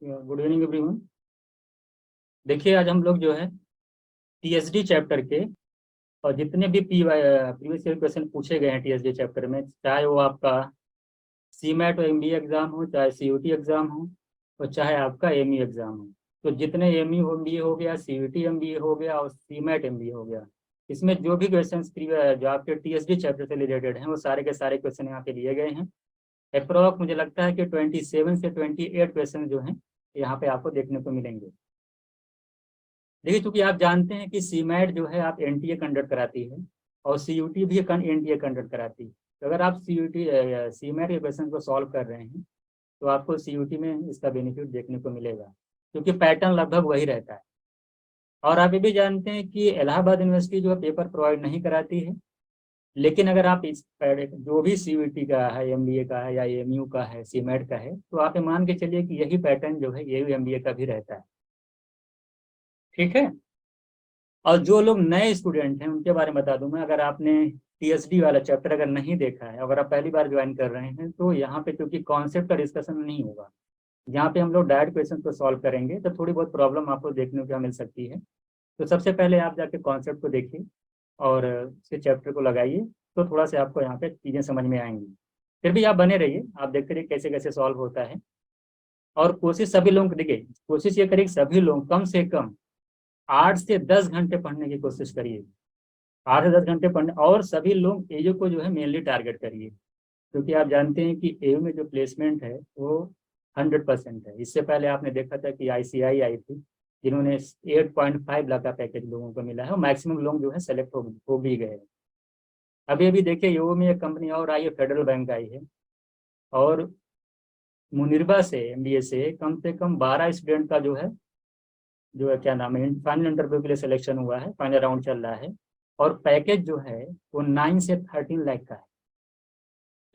Good evening everyone. देखिए आज हम लोग जो है टीएसडी चैप्टर के और जितने भी प्रीवियस ईयर क्वेश्चन पूछे गए हैं टीएसडी चैप्टर में, चाहे वो आपका सीमैट और एमबीए एग्जाम हो, चाहे सीयूटी एग्जाम हो और चाहे आपका एमयू एग्जाम हो। तो जितने एमयू एमबीए हो गया, सीयूटी एमबीए हो गया और सीमैट एमबीए हो गया, इसमें जो भी क्वेश्चन जो आपके टीएसडी चैप्टर से रिलेटेड हैं वो सारे के सारे क्वेश्चन यहाँ पे लिए गए हैं। अप्रोक्स मुझे लगता है कि 27 से 28 क्वेश्चन जो हैं यहाँ पे आपको देखने को मिलेंगे। देखिए, चूंकि आप जानते हैं कि सीमैट जो है आप एनटीए कंडक्ट कराती है और सीयूटी भी एनटीए कंडक्ट कराती है। तो अगर आप सीयूटी सीमैट के क्वेश्चन को सॉल्व कर रहे हैं तो आपको सीयूटी में इसका बेनिफिट देखने को मिलेगा, क्योंकि पैटर्न लगभग वही रहता है। और आप ये भी जानते हैं कि इलाहाबाद यूनिवर्सिटी जो है पेपर प्रोवाइड नहीं कराती है, लेकिन अगर आप इस जो भी सीयूटी का है, एमबीए का है या एमयू का है, सीमैट का है, तो आप ये मान के चलिए कि यही पैटर्न जो है एयू एमबीए का भी रहता है। ठीक है। और जो लोग नए स्टूडेंट हैं उनके बारे में बता दूं मैं, अगर आपने टीएसडी वाला चैप्टर अगर नहीं देखा है, अगर आप पहली बार ज्वाइन कर रहे हैं, तो यहाँ पे क्योंकि कॉन्सेप्ट का डिस्कशन नहीं होगा, यहाँ पे हम लोग डायरेक्ट क्वेश्चन को सॉल्व करेंगे, तो थोड़ी बहुत प्रॉब्लम आपको देखने को मिल सकती है। तो सबसे पहले आप जाके कॉन्सेप्ट को देखिए और उसके चैप्टर को लगाइए, तो थोड़ा सा आपको यहाँ पे चीज़ें समझ में आएंगी। फिर भी आप बने रहिए, आप देखते रहिए कैसे कैसे सॉल्व होता है। और कोशिश सभी लोग देखिए, कोशिश ये करिए सभी लोग कम से कम 8 से 10 घंटे पढ़ने की कोशिश करिए। 8 से 10 घंटे पढ़ने, और सभी लोग एयू को जो है मेनली टारगेट करिए, क्योंकि आप जानते हैं कि एयू में जो प्लेसमेंट है वो 100% है। इससे पहले आपने देखा था कि आईसीआई आई थी, जिन्होंने 8.5 लाख का पैकेज लोगों को मिला है और मैक्सिमम लोग जो है सेलेक्ट हो भी गए हैं। अभी अभी देखिए एयू में एक कंपनी और आई है, फेडरल बैंक आई है, और मुनिरबा से एमबीए से कम 12 स्टूडेंट का जो है क्या नाम है, फाइनल इंटरव्यू के लिए सिलेक्शन हुआ है, फाइनल राउंड चल रहा है, और पैकेज जो है वो 9 से 13 लाख का है।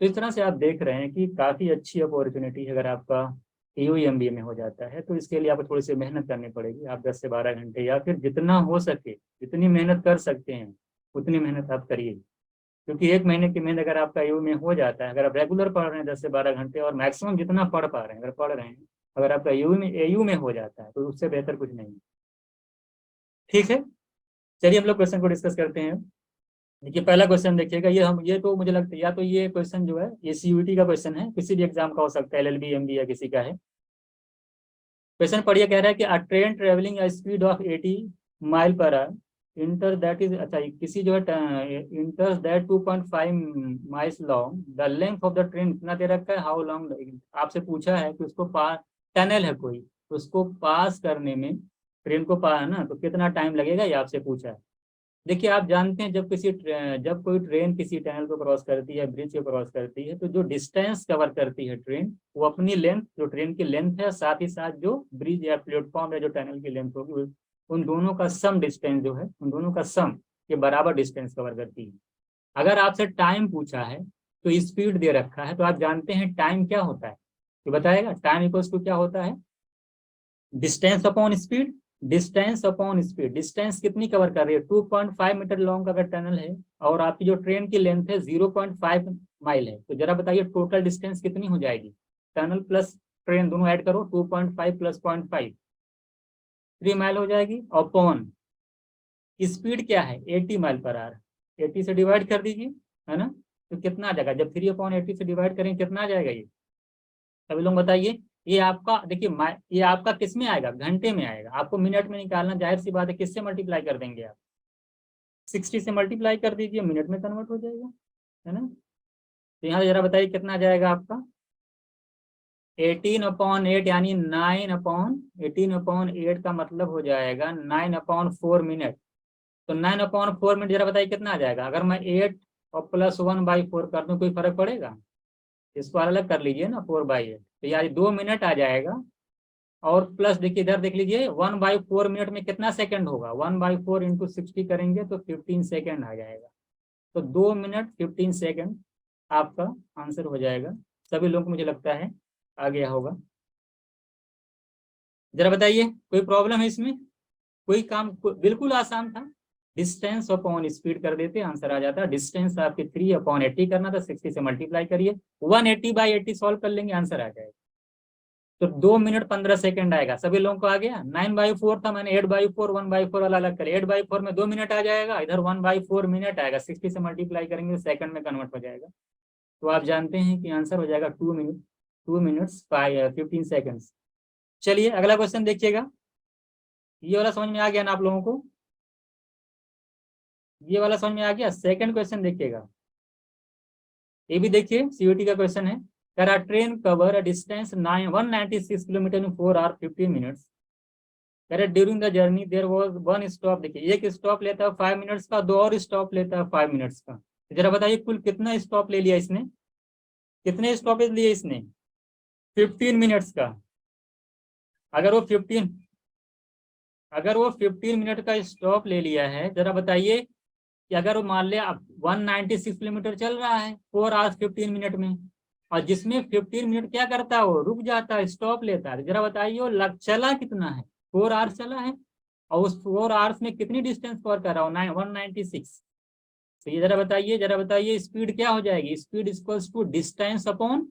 तो इस तरह से आप देख रहे हैं कि काफ़ी अच्छी अपॉर्चुनिटी है। अगर आपका एयू एमबीए में हो जाता है तो इसके लिए आपको थोड़ी सी मेहनत करनी पड़ेगी। आप 10 से 12 घंटे या फिर जितना हो सके, जितनी मेहनत कर सकते हैं उतनी मेहनत आप करिए, क्योंकि एक महीने की मेहनत अगर आपका एयू में हो जाता है, अगर आप रेगुलर पढ़ रहे हैं 10 से 12 घंटे और मैक्सिमम जितना पढ़ पा रहे हैं, अगर पढ़ रहे हैं, अगर आपका एयू में हो जाता है तो उससे बेहतर कुछ नहीं। ठीक है, चलिए हम लोग क्वेश्चन को डिस्कस करते हैं। देखिए पहला क्वेश्चन देखिएगा, ये तो मुझे लगता है या तो ये क्वेश्चन जो है ये सीयूटी का क्वेश्चन है, किसी भी एग्जाम का हो सकता है, एलएलबी एमबी या किसी का है। क्वेश्चन पढ़िए, कह रहा है कि a train travelling speed of 80 mile per hour inter that is, अच्छा किसी जो है इंटर्स that 2.5 miles long, the length of the train इतना दे रखा है, हाउ लॉन्ग। आपसे पूछा है कि उसको पास, टनल है कोई, उसको पास करने में, ट्रेन को पार ना, तो कितना टाइम लगेगा, ये आपसे पूछा है। देखिए आप जानते हैं जब कोई ट्रेन किसी टनल को क्रॉस करती है, ब्रिज को क्रॉस करती है, तो जो डिस्टेंस कवर करती है ट्रेन, वो अपनी लेंथ, जो ट्रेन की लेंथ है, साथ ही साथ जो ब्रिज या प्लेटफॉर्म या जो टनल की लेंथ होगी, उन दोनों का सम डिस्टेंस जो है, उन दोनों का सम के बराबर डिस्टेंस कवर करती है। अगर आपसे टाइम पूछा है तो स्पीड दे रखा है, तो आप जानते हैं टाइम क्या होता है, तो बताएगा टाइम इक्वल्स टू क्या होता है, distance upon speed. Distance upon speed, distance कितनी कवर कर रही है, 2.5 मीटर लॉन्ग अगर टनल है और आपकी जो ट्रेन की लेंथ है 0.5 माइल है, तो जरा बताइए टोटल डिस्टेंस कितनी हो जाएगी, टनल प्लस ट्रेन दोनों ऐड करो, 2.5 प्लस 0.5, 3 माइल हो जाएगी। अपॉन स्पीड क्या है, 80 माइल पर आवर, 80 से डिवाइड कर दीजिए, है ना, तो कितना आ जाएगा, जब 3/80 से डिवाइड करेंगे कितना आ जाएगा, ये सभी लोग बताइए। ये आपका देखिए, ये आपका किस में आएगा, घंटे में आएगा, आपको मिनट में निकालना, जाहिर सी बात है किससे मल्टीप्लाई कर देंगे आप, 60 से मल्टीप्लाई कर दीजिए, मिनट में कन्वर्ट हो जाएगा, है ना। तो यहाँ जरा बताइए कितना जाएगा आपका, 18/8 यानी 9/18/8 का मतलब हो जाएगा 9/4 मिनट। तो 9/4 मिनट जरा बताइए कितना आ जाएगा, अगर मैं 8 और प्लस 1/4 कर दूं, कोई फर्क पड़ेगा, इसको अलग कर लीजिए ना, 4/8, तो यार 2 मिनट आ जाएगा। और प्लस देखिए इधर देख लीजिए, 1/4 मिनट में कितना सेकंड होगा, 1/4 इंटू 60 करेंगे तो 15 सेकंड आ जाएगा। तो 2 मिनट 15 सेकंड आपका आंसर हो जाएगा। सभी लोग को मुझे लगता है आ गया होगा। जरा बताइए कोई प्रॉब्लम है इसमें, कोई काम बिल्कुल आसान था, डिस्टेंस अपॉन स्पीड कर देते आंसर आ जाता। डिस्टेंस आपके 3/80 करना था, 60 से मल्टीप्लाई करिए, 180/80 सॉल्व कर लेंगे आंसर आ जाएगा। तो 2 मिनट 15 सेकंड आएगा। सभी लोगों को आ गया। 9/4 था, मैंने 8/4 1/4 वाला अलग कर 8/4 में 2 मिनट आ जाएगा, इधर 1/4 मिनट आएगा। 60 से मल्टीप्लाई करेंगे सेकंड में कन्वर्ट हो जाएगा। तो आप जानते हैं कि आंसर हो जाएगा 2 मिनट्स 15 सेकंड्स। चलिए अगला क्वेश्चन देखिएगा। ये वाला समझ में आ गया ना आप लोगों को? ये वाला समझ में आ गया। सेकंड क्वेश्चन देखिएगा, ये भी देखिए सीयूटी का क्वेश्चन है। कह train cover a distance 196 kilometre in 4 hour 15 minutes. कह रहा during the journey there was one stop. देखिए एक स्टॉप लेता है 5 मिनट्स का, दो और स्टॉप लेता है 5 मिनट्स का। तो जरा बताइए कुल कितना स्टॉप ले लिया इसने, कितने स्टॉपेज लिए इसने? 15 मिनट्स का। अगर वो 15 मिनट का स्टॉप ले लिया है, जरा बताइए कि अगर वो मान लिया 196 किलोमीटर चल रहा है 4 आवर्स 15 मिनट में, और जिसमें 15 मिनट क्या करता है, वो रुक जाता है, स्टॉप लेता है, जरा बताइए वो चला कितना है? 4 आवर्स चला है, और उस 4 आवर्स में कितनी डिस्टेंस कवर कर रहा हूँ? 196। तो ये जरा बताइए स्पीड क्या हो जाएगी? Speed equals to distance upon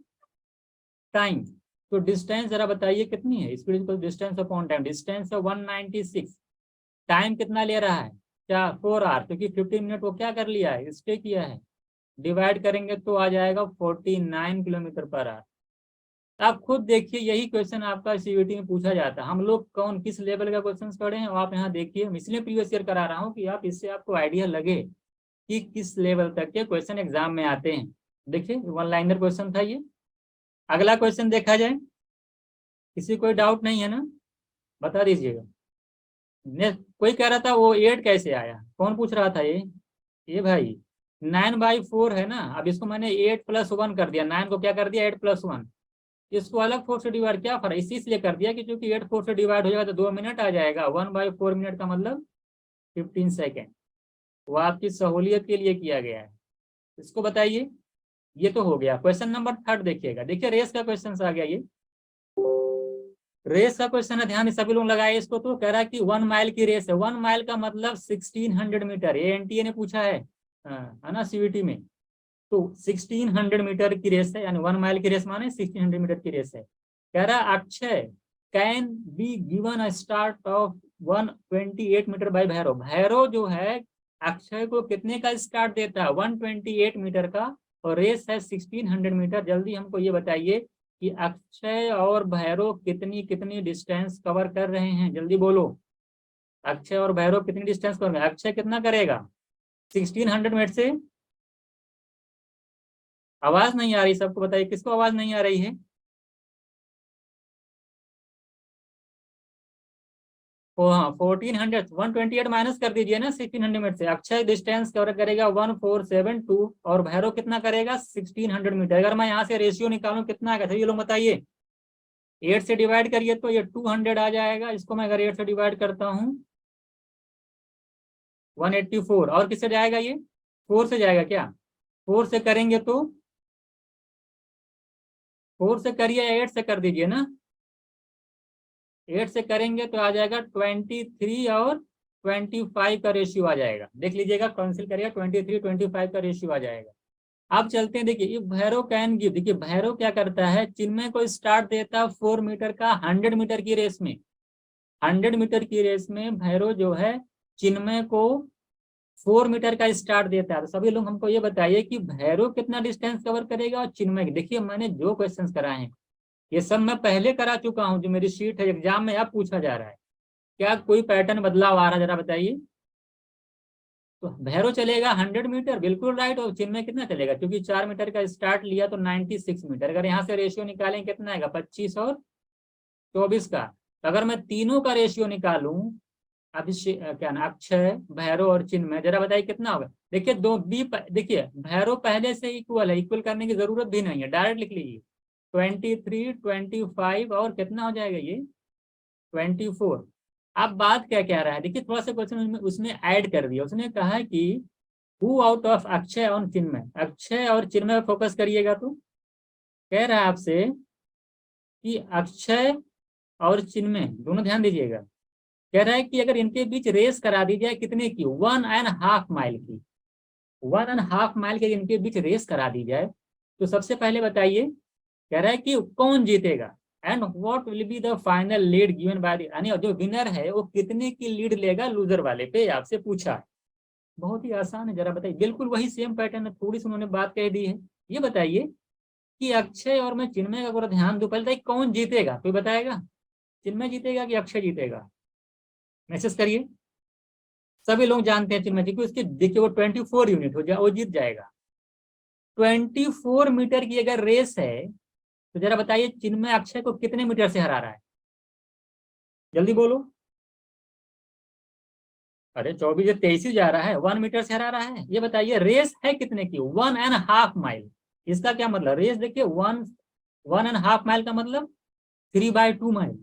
time. तो डिस्टेंस जरा बताइए कितनी है? Speed equal distance upon time. Distance है 196, टाइम कितना ले रहा है? क्या? 4 आवर, क्योंकि 15 मिनट वो क्या कर लिया है, स्टे किया है। डिवाइड करेंगे तो आ जाएगा 49 किलोमीटर पर आवर। आप खुद देखिए, यही क्वेश्चन आपका सीयूटी में पूछा जाता है। हम लोग कौन किस लेवल का क्वेश्चन पढ़े हैं आप यहाँ देखिए। इसलिए प्रीवियस ईयर करा रहा हूँ कि आप इससे आपको आइडिया लगे कि किस लेवल तक के क्वेश्चन एग्जाम में आते हैं। देखिए 1 लाइनर क्वेश्चन था ये। अगला क्वेश्चन देखा जाए, किसी कोई डाउट नहीं है ना? बता दीजिएगा। कोई कह रहा था वो 8 कैसे आया? कौन पूछ रहा था ये भाई 9/4 है ना। अब इसको मैंने 8+1 कर दिया, 9 को क्या कर दिया 8+1। इसको अलग 4 से डिवाइड, क्या फर्क? इसलिए कर दिया कि चूंकि 8 4 से डिवाइड हो जाएगा तो 2 मिनट आ जाएगा। 1/4 मिनट का मतलब 15 सेकेंड। वो आपकी सहूलियत के लिए किया गया है। इसको बताइए। ये तो हो गया। क्वेश्चन नंबर 3 देखिएगा। देखिए रेस का क्वेश्चन आ गया। ये रेस का क्वेश्चन है, ध्यान सभी लोग लगाए इसको। तो कह रहा है कि 1 माइल की रेस है। 1 माइल का मतलब 1600 मीटर। ये एनटीए ने पूछा है ना सीयूटी में। तो 1600 मीटर की रेस है, यानी 1 माइल की रेस माने 1600 मीटर की रेस है। कह रहा Akshay can be given a start of 128 metre by Bhairav. Bhairav जो है अक्षय को कितने का स्टार्ट देता है? 128 मीटर का, और रेस है 1600 मीटर। जल्दी हमको ये बताइए कि अक्षय और भैरव कितनी कितनी डिस्टेंस कवर कर रहे हैं, जल्दी बोलो। अक्षय और भैरव कितनी डिस्टेंस कवर करेंगे? अक्षय कितना करेगा 1600 मीटर से? आवाज नहीं आ रही, सबको बताइए किसको आवाज नहीं आ रही है? ओ हाँ 1400, 128 माइनस कर दीजिए ना 1600 मीटर से। अक्षय डिस्टेंस कवर करेगा 1472, और भैरव कितना करेगा 1600 मीटर। अगर मैं यहाँ से रेशियो निकालूं कितना आएगा, ये लोग बताइए। 8 से डिवाइड करिए तो ये 200 आ जाएगा। इसको मैं अगर 8 से डिवाइड करता हूँ 184। और किससे जाएगा ये? 4 से जाएगा क्या? 4 से करेंगे तो 4 से करिए, 8 से कर दीजिए ना। 8 से करेंगे तो आ जाएगा 23 और 25 का रेशियो आ जाएगा। देख लीजिएगा, कैंसिल करिएगा, 23 25 का रेशियो आ जाएगा। अब चलते हैं, देखिए भैरव कैन गिव। देखिए भैरव क्या करता है, चिन्मय को स्टार्ट देता है 4 मीटर का 100 मीटर की रेस में। 100 मीटर की रेस में भैरव जो है चिन्मय को 4 मीटर का स्टार्ट देता है। तो सभी लोग हमको ये बताइए कि भैरव कितना डिस्टेंस कवर करेगा और चिन्मय। देखिए मैंने जो क्वेश्चन कराए हैं ये सब मैं पहले करा चुका हूं, जो मेरी शीट है एग्जाम में अब पूछा जा रहा है। क्या कोई पैटर्न बदलाव आ रहा है, जरा बताइए। तो भैरव चलेगा 100 मीटर, बिल्कुल राइट। और चिन्मय कितना चलेगा, क्योंकि 4 मीटर का स्टार्ट लिया तो 96 मीटर। अगर यहाँ से रेशियो निकालें कितना आएगा, 25 और 24 का। तो अगर मैं तीनों का रेशियो निकालूं, क्या ना, अक्षय भैरव और चिन्मय, जरा बताइए कितना होगा। देखिए दो बी देखिए भैरव पहले से इक्वल है, इक्वल करने की जरूरत भी नहीं है, डायरेक्ट लिख लीजिए। 23 25 और कितना हो जाएगा ये 24। अब बात क्या कह रहा है, देखिए थोड़ा सा क्वेश्चन उसने ऐड कर दिया। उसने कहा है कि हु आउट ऑफ अक्षय और चिन्मय। अक्षय और चिन्मय पर फोकस करिएगा। तो कह रहा है आपसे कि अक्षय और चिन्मय दोनों, ध्यान दीजिएगा, कह रहा है कि अगर इनके बीच रेस करा दी जाए कितने की, 1.5 माइल की। 1.5 माइल के इनके बीच रेस करा दी जाए तो सबसे पहले बताइए, कह रहा है कि कौन जीतेगा। And what will be the final lead given by the, यानी जो विनर है वो कितने की लीड लेगा लूजर वाले पे, आपसे पूछा है। बहुत ही आसान है, जरा बताइए। बिल्कुल वही सेम पैटर्न है, थोड़ी सी उन्होंने बात कह दी है। ये बताइए कि अक्षय और मैं चिन्मय का अगर ध्यान दूं, पहले तो कौन जीतेगा, कोई बताएगा? चिन्मय जीतेगा कि अक्षय जीतेगा? मैसेज करिए। सभी लोग जानते हैं चिन्मय जी को, उसके देखिए वो 24 यूनिट हो जाए, वो जीत जाएगा। 24 मीटर की अगर रेस है तो जरा बताइए चिन्मय अक्षय को कितने मीटर से हरा रहा है? जल्दी बोलो। अरे 24 से 23 ही जा रहा है, 1 मीटर से हरा रहा है। ये बताइए रेस है कितने की? 1.5 माइल। इसका क्या मतलब? रेस देखिए 1.5 माइल का मतलब 3/2 माइल,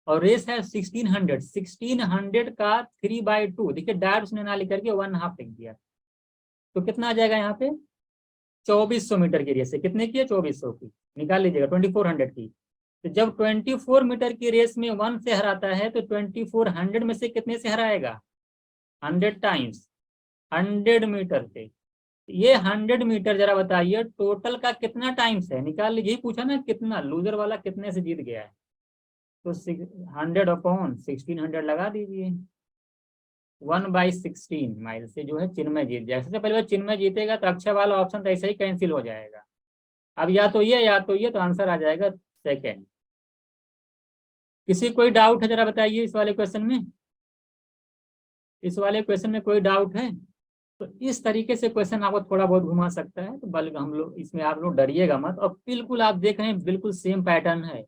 और रेस है 1600 का 3/2। देखिए डायरेक्ट उसने ना लिख करके 1.5 लिख दिया, तो कितना आ जाएगा यहाँ पे? 2400 मीटर की रेस है। कितने की है? 2400 की। निकाल लीजिएगा 2400 की। तो जब 24 मीटर की रेस में 1 से हराता है तो 2400 में से कितने से हराएगा? 100 टाइम्स, 100 मीटर से। ये 100 मीटर जरा बताइए टोटल का कितना टाइम्स है? निकाल लीजिए। पूछा ना कितना, लूजर वाला कितने से जीत गया है, तो 100/1600 लगा दीजिए। 1/16 माइल से जो है चिन्मय जीत जाएगा। सबसे पहले चिन्मय जीतेगा तो अक्षय वाला ऑप्शन तो ऐसे ही कैंसिल हो जाएगा। अब या तो ये या तो ये, तो आंसर आ जाएगा सेकेंड। किसी कोई डाउट है जरा बताइए इस वाले क्वेश्चन में? इस वाले क्वेश्चन में कोई डाउट है? तो इस तरीके से क्वेश्चन आपको थोड़ा बहुत घुमा सकता है, तो बल्कि हम लोग इसमें, आप लोग डरिएगा मत। और बिल्कुल आप देख रहे हैं बिल्कुल सेम पैटर्न है,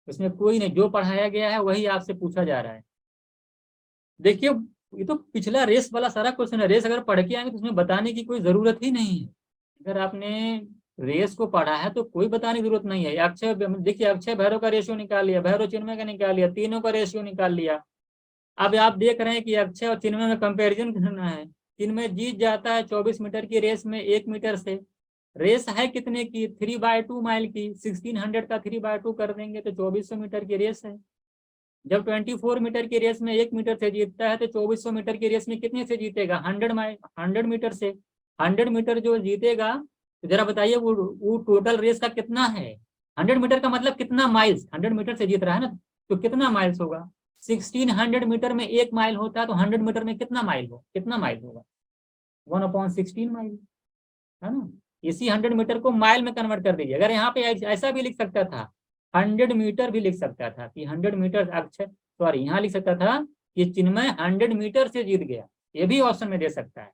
इसमें कोई नहीं, जो पढ़ाया गया है वही आपसे पूछा जा रहा है। देखिए ये तो पिछला रेस वाला सारा क्वेश्चन है, रेस अगर पढ़ के आएंगे तो उसमें बताने की कोई जरूरत ही नहीं है। अगर आपने रेस को पढ़ा है तो कोई बताने की जरूरत नहीं है। अक्षय देखिए, अक्षय भैरव का रेशियो निकाल लिया, भैरव चिन्मय का निकाल लिया, तीनों का रेशियो निकाल लिया। अब आप देख रहे हैं कि अक्षय और चिन्मय में कंपैरिजन करना है। चिन्मय जीत जाता है 24 मीटर की रेस में 1 मीटर से। रेस है कितने की? 3/2 माइल की। 1600 का 3/2 कर देंगे तो 2400 मीटर की रेस है। जब 24 मीटर की रेस में 1 मीटर से जीतता है तो 2400 मीटर की रेस में कितने से जीतेगा? 100 मीटर से। 100 मीटर जो जीतेगा, तो जरा बताइए वो टोटल रेस का कितना है? 100 मीटर का मतलब कितना माइल्स? 100 मीटर से जीत रहा है ना, तो कितना माइल्स होगा? 1600 मीटर में 1 माइल होता है, तो 100 मीटर में कितना माइल हो, कितना माइल होगा? 1/16 माइल, है ना। इसी 100 मीटर को माइल में कन्वर्ट कर दीजिए। अगर यहाँ पे ऐसा भी लिख सकता था, 100 मीटर भी लिख सकता था कि 100 मीटर अक्षय, सॉरी यहाँ लिख सकता था कि चिन्मय 100 मीटर से जीत गया, ये भी ऑप्शन में दे सकता है।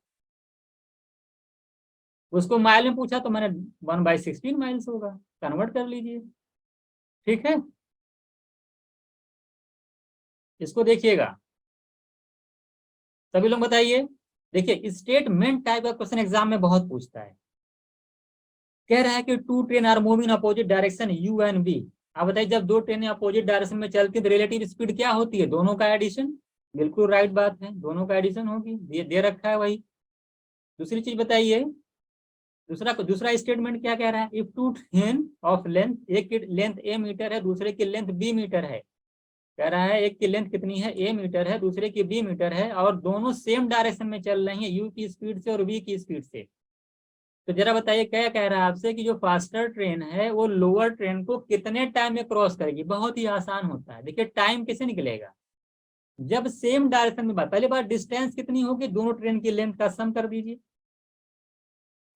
उसको माइल में पूछा तो मैंने 1/16 माइल्स होगा, कन्वर्ट कर लीजिए। ठीक है, इसको देखिएगा। सभी लोग बताइए। देखिए स्टेटमेंट टाइप का क्वेश्चन एग्जाम में बहुत पूछता है। कह रहा है कि two train are moving in opposite direction U and B. आप बताइए जब दो ट्रेनें अपोजिट डायरेक्शन में चलती है तो रिलेटिव स्पीड क्या होती है? दोनों का एडिशन। बिल्कुल राइट बात है, दोनों का एडिशन होगी, ये दे रखा है वही। दूसरी चीज बताइए, दूसरा स्टेटमेंट क्या कह रहा है? If two train of length, एक की लेंथ ए मीटर है, दूसरे की लेंथ बी मीटर है। कह रहा है एक की लेंथ कितनी है? ए मीटर है, दूसरे की बी मीटर है, और दोनों सेम डायरेक्शन में चल रही है, यू की स्पीड से और वी की स्पीड से। तो जरा बताइए क्या कह रहा है आपसे कि जो फास्टर ट्रेन है वो लोअर ट्रेन को कितने टाइम में क्रॉस करेगी? बहुत ही आसान होता है। देखिए टाइम कैसे निकलेगा, जब सेम डायरेक्शन में बात, पहले बार डिस्टेंस कितनी होगी, दोनों ट्रेन की लेंथ का सम कर दीजिए,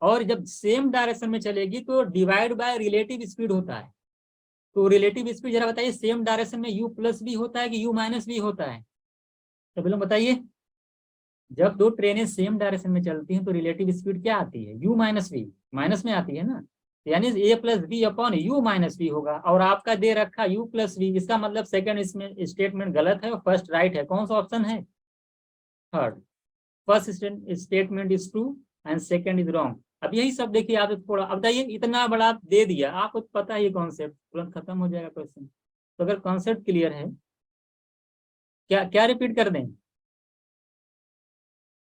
और जब सेम डायरेक्शन में चलेगी तो डिवाइड बाय रिलेटिव स्पीड होता है। तो रिलेटिव स्पीड जरा बताइए सेम डायरेक्शन में यू प्लस भी होता है कि यू माइनस भी होता है? तो बोलो बताइए, जब दो ट्रेनें सेम डायरेक्शन में चलती हैं तो रिलेटिव स्पीड क्या आती है? यू माइनस वी, माइनस में आती है ना, यानी A plus B upon U minus B होगा। और आपका दे रखा यू प्लस वी, इसका मतलब सेकंड इसमें स्टेटमेंट गलत है और फर्स्ट राइट है। कौन सा ऑप्शन है? Third. First statement is true and second is wrong. अब यही सब देखिए, आप थोड़ा अब बताइए, इतना बड़ा दे दिया आपको, पता है ये कॉन्सेप्ट, तुरंत खत्म हो जाएगा क्वेश्चन। तो अगर कॉन्सेप्ट क्लियर है, क्या क्या रिपीट कर दें?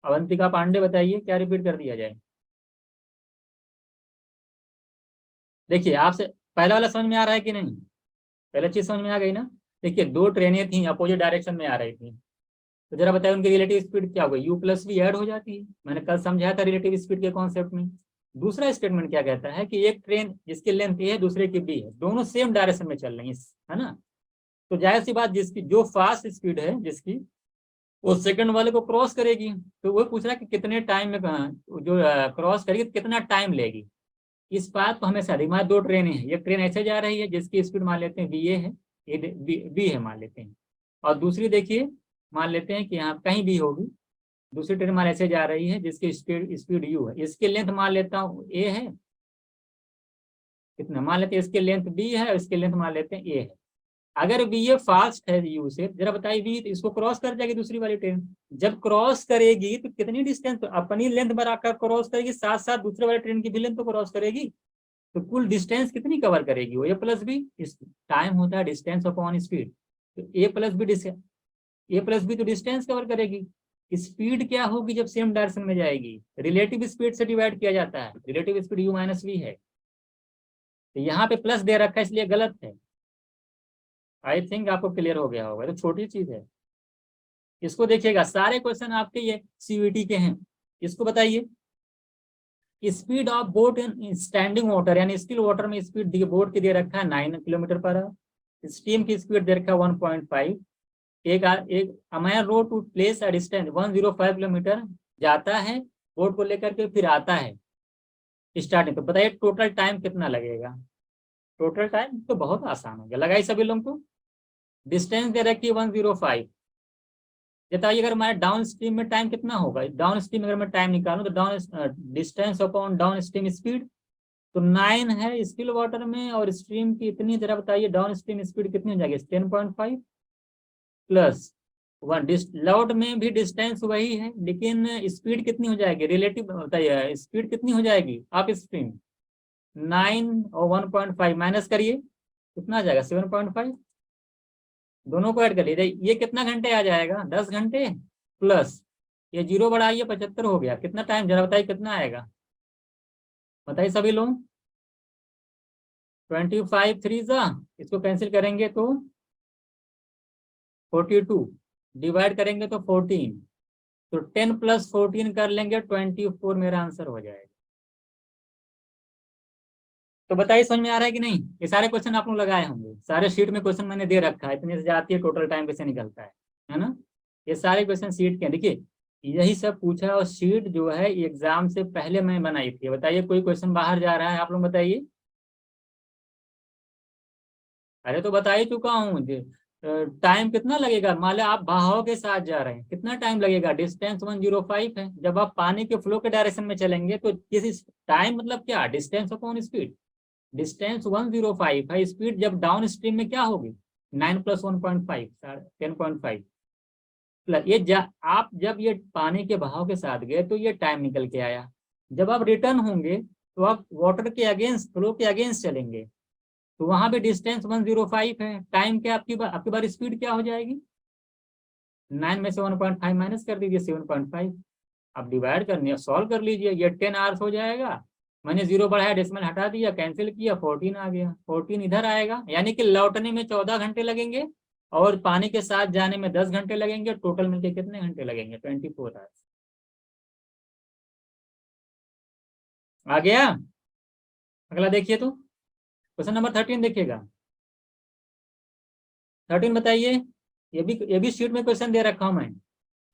अवंतिका पांडे बताइए क्या रिपीट कर दिया जाए? देखिए आपसे पहला वाला समझ में आ रहा है कि नहीं? पहले चीज समझ में आ गई ना? देखिए दो ट्रेनें थी अपोजिट डायरेक्शन में आ रही थी, तो जरा बताइए उनकी रिलेटिव स्पीड क्या होगी? यू प्लस भी ऐड हो जाती है, मैंने कल समझाया था रिलेटिव स्पीड के कॉन्सेप्ट में। दूसरा स्टेटमेंट क्या कहता है कि एक ट्रेन जिसकी लेंथ ए है दूसरे की बी है, दोनों सेम डायरेक्शन में चल रही है ना, तो जाहिर सी बात जिसकी जो फास्ट स्पीड है जिसकी वो सेकंड वाले को क्रॉस करेगी। तो वो पूछ रहा है कि कितने टाइम में जो क्रॉस करेगी तो कितना टाइम लेगी। इस बात को हमेशा हमारी दो ट्रेनें हैं, एक ट्रेन ऐसे जा रही है जिसकी स्पीड मान लेते हैं बी ए है, ये बी है मान लेते हैं, और दूसरी देखिए मान लेते हैं कि यहाँ कहीं भी होगी, दूसरी ट्रेन मान ऐसे जा रही है जिसकी स्पीड स्पीड यू है, इसकी लेंथ मान लेता हूँ ए है, कितना मान लेते हैं इसकी लेंथ बी है और इसकी लेंथ मान लेते हैं ए है। अगर बी ए फास्ट है यू से, जरा बताइए बी तो इसको क्रॉस कर जाएगी दूसरी वाली ट्रेन, जब क्रॉस करेगी तो कितनी डिस्टेंस, तो अपनी लेंथ बढ़ाकर क्रॉस करेगी, साथ साथ दूसरे वाली ट्रेन की भी लेंथ तो क्रॉस करेगी, तो कुल डिस्टेंस कितनी कवर करेगी वो, ए प्लस बी। टाइम होता है डिस्टेंस अपॉन स्पीड, तो ए प्लस बी तो डिस्टेंस कवर करेगी। स्पीड क्या होगी जब सेम डायरेक्शन में जाएगी, रिलेटिव स्पीड से डिवाइड किया जाता है, relative speed U minus V है, तो यहाँ पे प्लस दे रखा है इसलिए गलत है। आई थिंक आपको क्लियर हो गया होगा, तो छोटी चीज है। इसको देखिएगा, सारे क्वेश्चन आपके ये सीयूईटी के हैं। इसको बताइए, speed of boat in standing water, यानी स्टिल वाटर में स्पीड बोट की दे रखा है 9 किलोमीटर पर आवर, स्टीम की स्पीड दे रखा है 1.5, एक a man rowed to place a distance 105 kilometre, जाता है बोट को लेकर के फिर आता है स्टार्टिंग, तो बताइए टोटल टाइम कितना लगेगा। टोटल टाइम तो बहुत आसान हो गया, लगाई सभी लोगों को। डिस्टेंस दे रखी है 105, बताइए अगर हमारे डाउन स्ट्रीम में टाइम कितना होगा, डाउन स्ट्रीम अगर मैं टाइम निकालूं तो down distance upon down stream speed, तो 9 है स्टिल वाटर में और स्ट्रीम की इतनी, जरा बताइए डाउन स्ट्रीम स्पीड कितनी हो जाएगी 10.5 प्लस 1, लाउड में भी डिस्टेंस वही है लेकिन स्पीड कितनी हो जाएगी, रिलेटिव बताइए स्पीड कितनी हो जाएगी आप स्ट्रीम 9 और 1.5 माइनस करिए कितना आ जाएगा 7.5, दोनों को ऐड कर लीजिए, ये कितना घंटे आ जाएगा 10 घंटे प्लस ये जीरो बढ़ाइए 75 हो गया, कितना टाइम जरा बताइए कितना आएगा, बताइए सभी लोग। 25 3 जा, इसको कैंसिल करेंगे तो 42, डिवाइड करेंगे तो 14, तो 10 प्लस 14 कर लेंगे 24 मेरा आंसर हो जाएगा। तो बताइए समझ में आ रहा है कि नहीं, ये सारे क्वेश्चन आप लोग लगाए होंगे, सारे शीट में क्वेश्चन मैंने दे रखा है, इतने से जाती है टोटल टाइम कैसे निकलता है ना। ये सारे क्वेश्चन शीट के, देखिए यही सब पूछा, और शीट जो है एग्जाम से पहले मैं बनाई थी। बताइए कोई क्वेश्चन बाहर जा रहा है आप लोग बताइए। अरे तो बता ही चुका हूँ, टाइम कितना लगेगा, मान लो आप बहाव के साथ जा रहे हैं कितना टाइम लगेगा, डिस्टेंस 105 है, जब आप पानी के फ्लो के डायरेक्शन में चलेंगे तो किसी टाइम मतलब क्या, डिस्टेंस अपॉन स्पीड, डिस्टेंस 105 है, स्पीड जब डाउन स्ट्रीम में क्या होगी 9 प्लस 1.5 10.5 प्लस ये आप जब ये पानी के बहाव के साथ गए तो ये टाइम निकल के आया, जब आप रिटर्न होंगे तो आप वाटर के अगेंस्ट फ्लो के अगेंस्ट चलेंगे, तो वहां भी डिस्टेंस 105 है, टाइम क्या आपकी बार स्पीड क्या हो जाएगी 9 में से 1.5 माइनस कर दीजिए 7.5, आप डिवाइड करनी है सॉल्व कर लीजिए, ये 10 आवर्स हो जाएगा, मैंने जीरो बढ़ाया डेसिमल हटा दिया कैंसिल किया 14 आ गया, 14 इधर आएगा, यानी कि लौटने में 14 घंटे लगेंगे और पानी के साथ जाने में 10 घंटे लगेंगे, टोटल मिलके कितने घंटे लगेंगे 24 आवर्स। आ गया, अगला देखिए, तो क्वेश्चन नंबर 13 देखिएगा। 13 बताइए, ये भी शीट में क्वेश्चन दे रखा हूं मैं।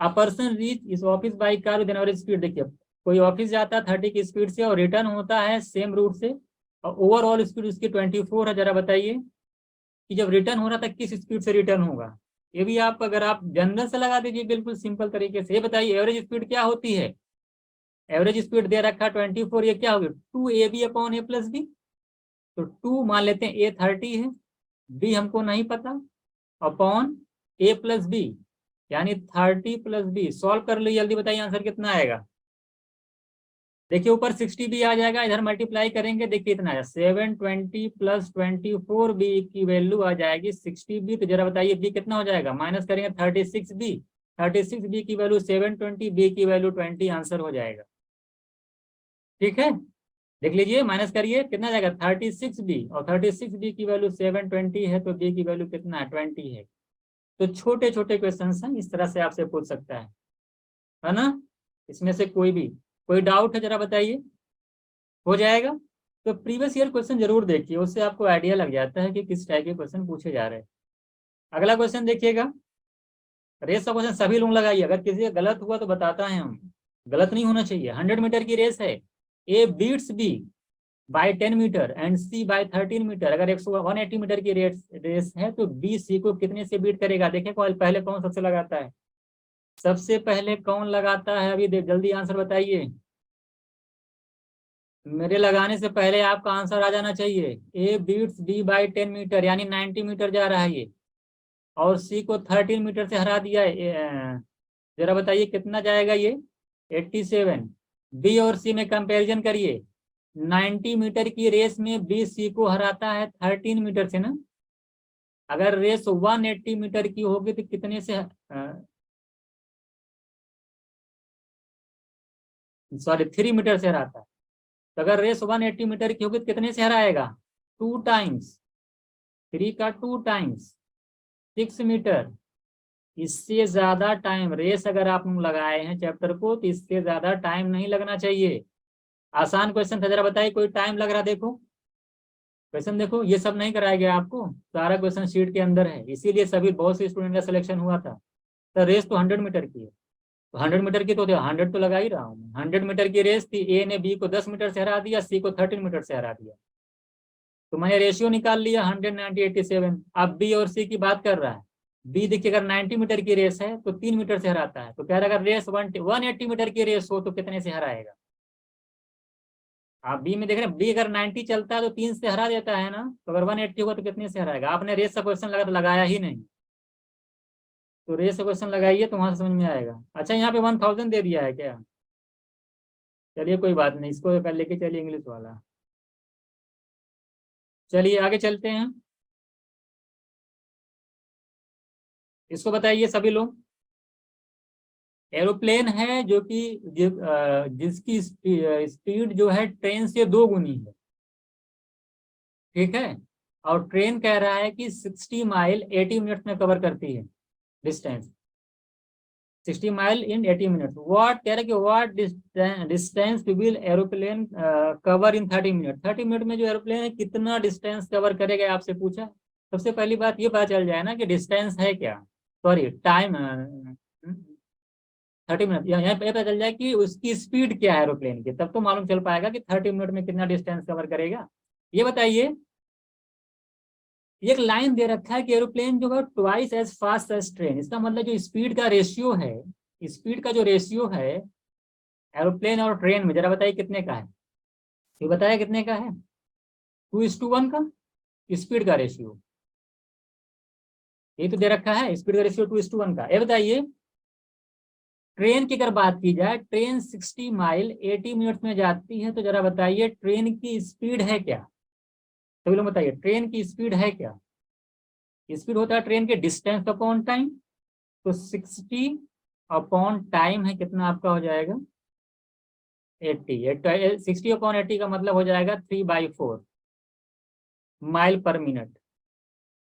अ पर्सन रीच इस office by car with average speed, देखिए कोई ऑफिस जाता है 30 की स्पीड से और रिटर्न होता है सेम रूट से, और ओवरऑल स्पीड उसकी 24 है, जरा बताइए कि जब रिटर्न हो रहा था किस स्पीड से रिटर्न होगा। ये भी आप अगर आप जनरल से लगा दीजिए बिल्कुल सिंपल तरीके से। ये बताइए एवरेज स्पीड क्या होती है, एवरेज स्पीड दे रखा 24, ये क्या होगी 2ab upon a plus B, तो 2 मान लेते हैं a 30 है, b हमको नहीं पता, अपॉन a प्लस बी, यानी 30 प्लस बी, सॉल्व कर लो जल्दी बताइए आंसर कितना आएगा। देखिए ऊपर 60 भी आ जाएगा, इधर मल्टीप्लाई करेंगे देखिए इतना आया 720 प्लस 24 बी की वैल्यू आ जाएगी 60 बी, तो जरा बताइए बी कितना हो जाएगा, माइनस करेंगे 36 बी, 36 बी की वैल्यू 720, बी की वैल्यू 20, आंसर हो जाएगा। ठीक है, देख लीजिए माइनस करिए कितना जाएगा 36 बी, और 36 बी की वैल्यू 720 है, तो बी की वैल्यू कितना है 20 है। तो छोटे छोटे क्वेश्चन हैं, इस तरह से आपसे पूछ सकता है ना, इसमें से कोई भी, कोई डाउट है जरा बताइए। हो जाएगा। तो प्रीवियस ईयर क्वेश्चन जरूर देखिए, उससे आपको आइडिया लग जाता है कि किस टाइप के क्वेश्चन पूछे जा रहे हैं। अगला क्वेश्चन देखिएगा, रेस का क्वेश्चन सभी लोग लगाइए, अगर किसी का गलत हुआ तो बताता है हम, गलत नहीं होना चाहिए। 100 मीटर की रेस है, A beats B by 10 metre and C by 13 metre. अगर 180 मीटर की रेस है तो बी सी को कितने से बीट करेगा? देखिए कौन पहले, कौन सबसे लगाता है, सबसे पहले कौन लगाता है? अभी जल्दी आंसर बताइए, मेरे लगाने से पहले आपका आंसर आ जाना चाहिए। A beats B by 10 metre यानी 90 मीटर जा रहा है ये, और सी को 13 मीटर से हरा दिया है। जरा बताइए कितना जाएगा ये? 87। बी और सी में कंपैरिजन करिए, 90 मीटर की रेस में बी सी को हराता है 13 मीटर से ना। अगर रेस 180 मीटर की होगी तो कितने से, सॉरी 3 मीटर से हराता है। तो अगर रेस 180 मीटर की होगी तो कितने से हराएगा? 2 टाइम्स, 3 का 2 टाइम्स 6 मीटर। इससे ज्यादा टाइम रेस अगर आप लगाए हैं चैप्टर को तो इससे ज्यादा टाइम नहीं लगना चाहिए। आसान क्वेश्चन था, जरा बताइए कोई टाइम लग रहा? देखो क्वेश्चन देखो, ये सब नहीं कराया गया आपको, सारा क्वेश्चन शीट के अंदर है, इसीलिए सभी बहुत से स्टूडेंट का सिलेक्शन हुआ था। तो रेस तो 100 मीटर की है, तो 100 मीटर की तो 100 तो लगा ही रहा हूँ। 100 मीटर की रेस थी, ए ने बी को 10 मीटर से हरा दिया, सी को 13 मीटर से हरा दिया, तो मैंने रेशियो निकाल लिया 100 90 87। अब बी और सी की बात कर रहा है, बी देखिए अगर 90 मीटर की रेस है तो 3 मीटर से हराता है, तो कह रहा है अगर रेस 180 मीटर की रेस हो तो कितने से हराएगा? आप बी में देख रहे हैं, बी अगर 90 चलता है तो 3 से हरा देता है ना, तो अगर 180 होगा तो कितने से हराएगा? आपने रेस का क्वेश्चन लगा तो लगाया ही नहीं, तो रेस का क्वेश्चन लगाइए तो वहां से समझ में आएगा। अच्छा यहाँ पे 1000 दे दिया है क्या? चलिए कोई बात नहीं, इसको कर लेके चलिए इंग्लिश वाला। चलिए आगे चलते हैं, इसको बताइए सभी लोग। एरोप्लेन है जो कि जिसकी स्पीड जो है ट्रेन से 2 गुनी है, ठीक है, और ट्रेन कह रहा है कि 60 माइल 80 मिनट में कवर करती है distance, 60 mile in 80 minute. What कह रहा है कि what distance will aeroplane cover in 30 minute. 30 मिनट में जो एरोप्लेन है कितना डिस्टेंस कवर करेगा आपसे पूछा। सबसे पहली बात ये पता चल जाए ना कि डिस्टेंस है क्या, सॉरी टाइम, 30 मिनट, यहाँ पे पता चल जाए कि उसकी स्पीड क्या है एरोप्लेन की, तब तो मालूम चल पाएगा कि 30 मिनट में कितना डिस्टेंस कवर करेगा। ये बताइए, एक लाइन दे रखा है कि एरोप्लेन जो है twice as fast as train, इसका मतलब जो स्पीड का रेशियो है, स्पीड का जो रेशियो है एरोप्लेन और ट्रेन में, जरा बताइए कितने का है? ये बताया कितने का है? 2:1 का स्पीड का रेशियो, ये तो दे रखा है स्पीड का रेशियो 2:1 का। ये बताइए ट्रेन की अगर बात की जाए, ट्रेन 60 माइल 80 मिनट में जाती है, तो जरा बताइए ट्रेन की स्पीड है क्या? सभी लोग बताइए ट्रेन की स्पीड है क्या? स्पीड होता है ट्रेन के डिस्टेंस अपॉन टाइम, तो 60 अपॉन टाइम है कितना आपका हो जाएगा? 80। 60/80 का मतलब हो जाएगा 3/4 माइल पर मिनट,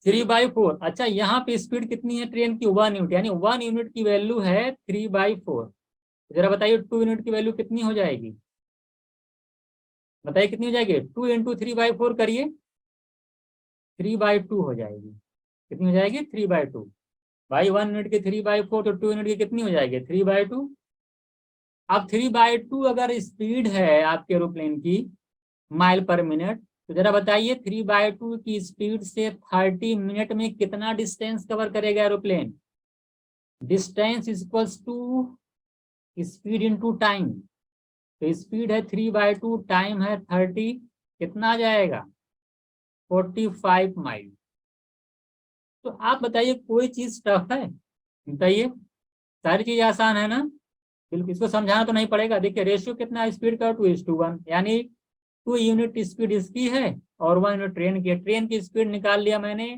3/4। अच्छा यहाँ पे स्पीड कितनी है ट्रेन की? 1 यूनिट, यानी 1 यूनिट की वैल्यू है 3/4। जरा बताइए 2 यूनिट की वैल्यू कितनी हो जाएगी? बताइए कितनी हो जाएगी? 2 इंटू 3/4 करिए, 3/2 हो जाएगी। कितनी हो जाएगी? 3/2। भाई 1 यूनिट की 3/4 तो 2 यूनिट की कितनी हो जाएगी? 3/2। अब 3/2 अगर स्पीड है आपके एरोप्लेन की माइल पर मिनट, तो जरा बताइए 3/2 की स्पीड से 30 मिनट में कितना डिस्टेंस कवर करेगा aeroplane? Distance equals to speed into time, तो स्पीड है 3/2, टाइम है 30, कितना आ जाएगा? 45 माइल। तो आप बताइए कोई चीज टफ है? बताइए, सारी चीज आसान है ना, बिल्कुल, इसको समझाना तो नहीं पड़ेगा। देखिए रेशियो कितना है स्पीड का? 2:1, यानी 2 यूनिट स्पीड इसकी है और 1 यूनिट ट्रेन की है। ट्रेन की स्पीड निकाल लिया मैंने,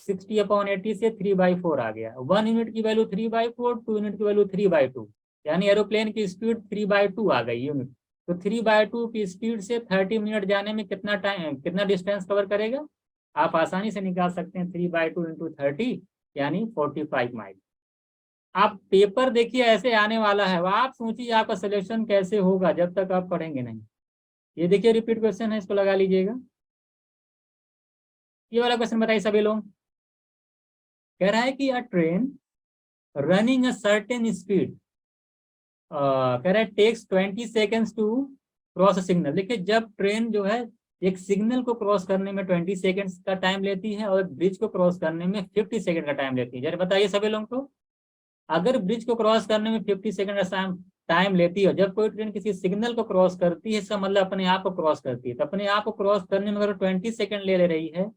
60/80 से 3/4 आ गया। 1 यूनिट की वैल्यू 3/4, 2 यूनिट की वैल्यू 3/2, यानी एरोप्लेन की स्पीड 3/2 आ गई यूनिट। तो 3/2 की स्पीड से 30 मिनट जाने में कितना टाइम, कितना डिस्टेंस कवर करेगा? आप आसानी से निकाल सकते हैं, 3/2 इंटू 30 यानी 45 माइल। आप पेपर देखिए ऐसे आने वाला है, आप सोचिए आपका सिलेक्शन कैसे होगा जब तक आप पढ़ेंगे नहीं। ये देखिए रिपीट क्वेश्चन है, इसको लगा लीजिएगा। ये वाला क्वेश्चन बताइए सभी लोग। कह रहा है कि a train running a certain speed, कह रहा है takes 20 seconds to cross signal. देखिए जब ट्रेन जो है एक सिग्नल को क्रॉस करने में 20 सेकेंड्स का टाइम लेती है और ब्रिज को क्रॉस करने में 50 सेकेंड का टाइम लेती है। जरा बताइए सभी लोगों को, अगर ब्रिज को क्रॉस करने में 50 सेकेंड का टाइम लेती है, जब कोई ट्रेन किसी सिग्नल को क्रॉस करती है, इसका मतलब अपने आप को क्रॉस करती है, तो अपने आप को क्रॉस करने में अगर 20 सेकेंड ले रही है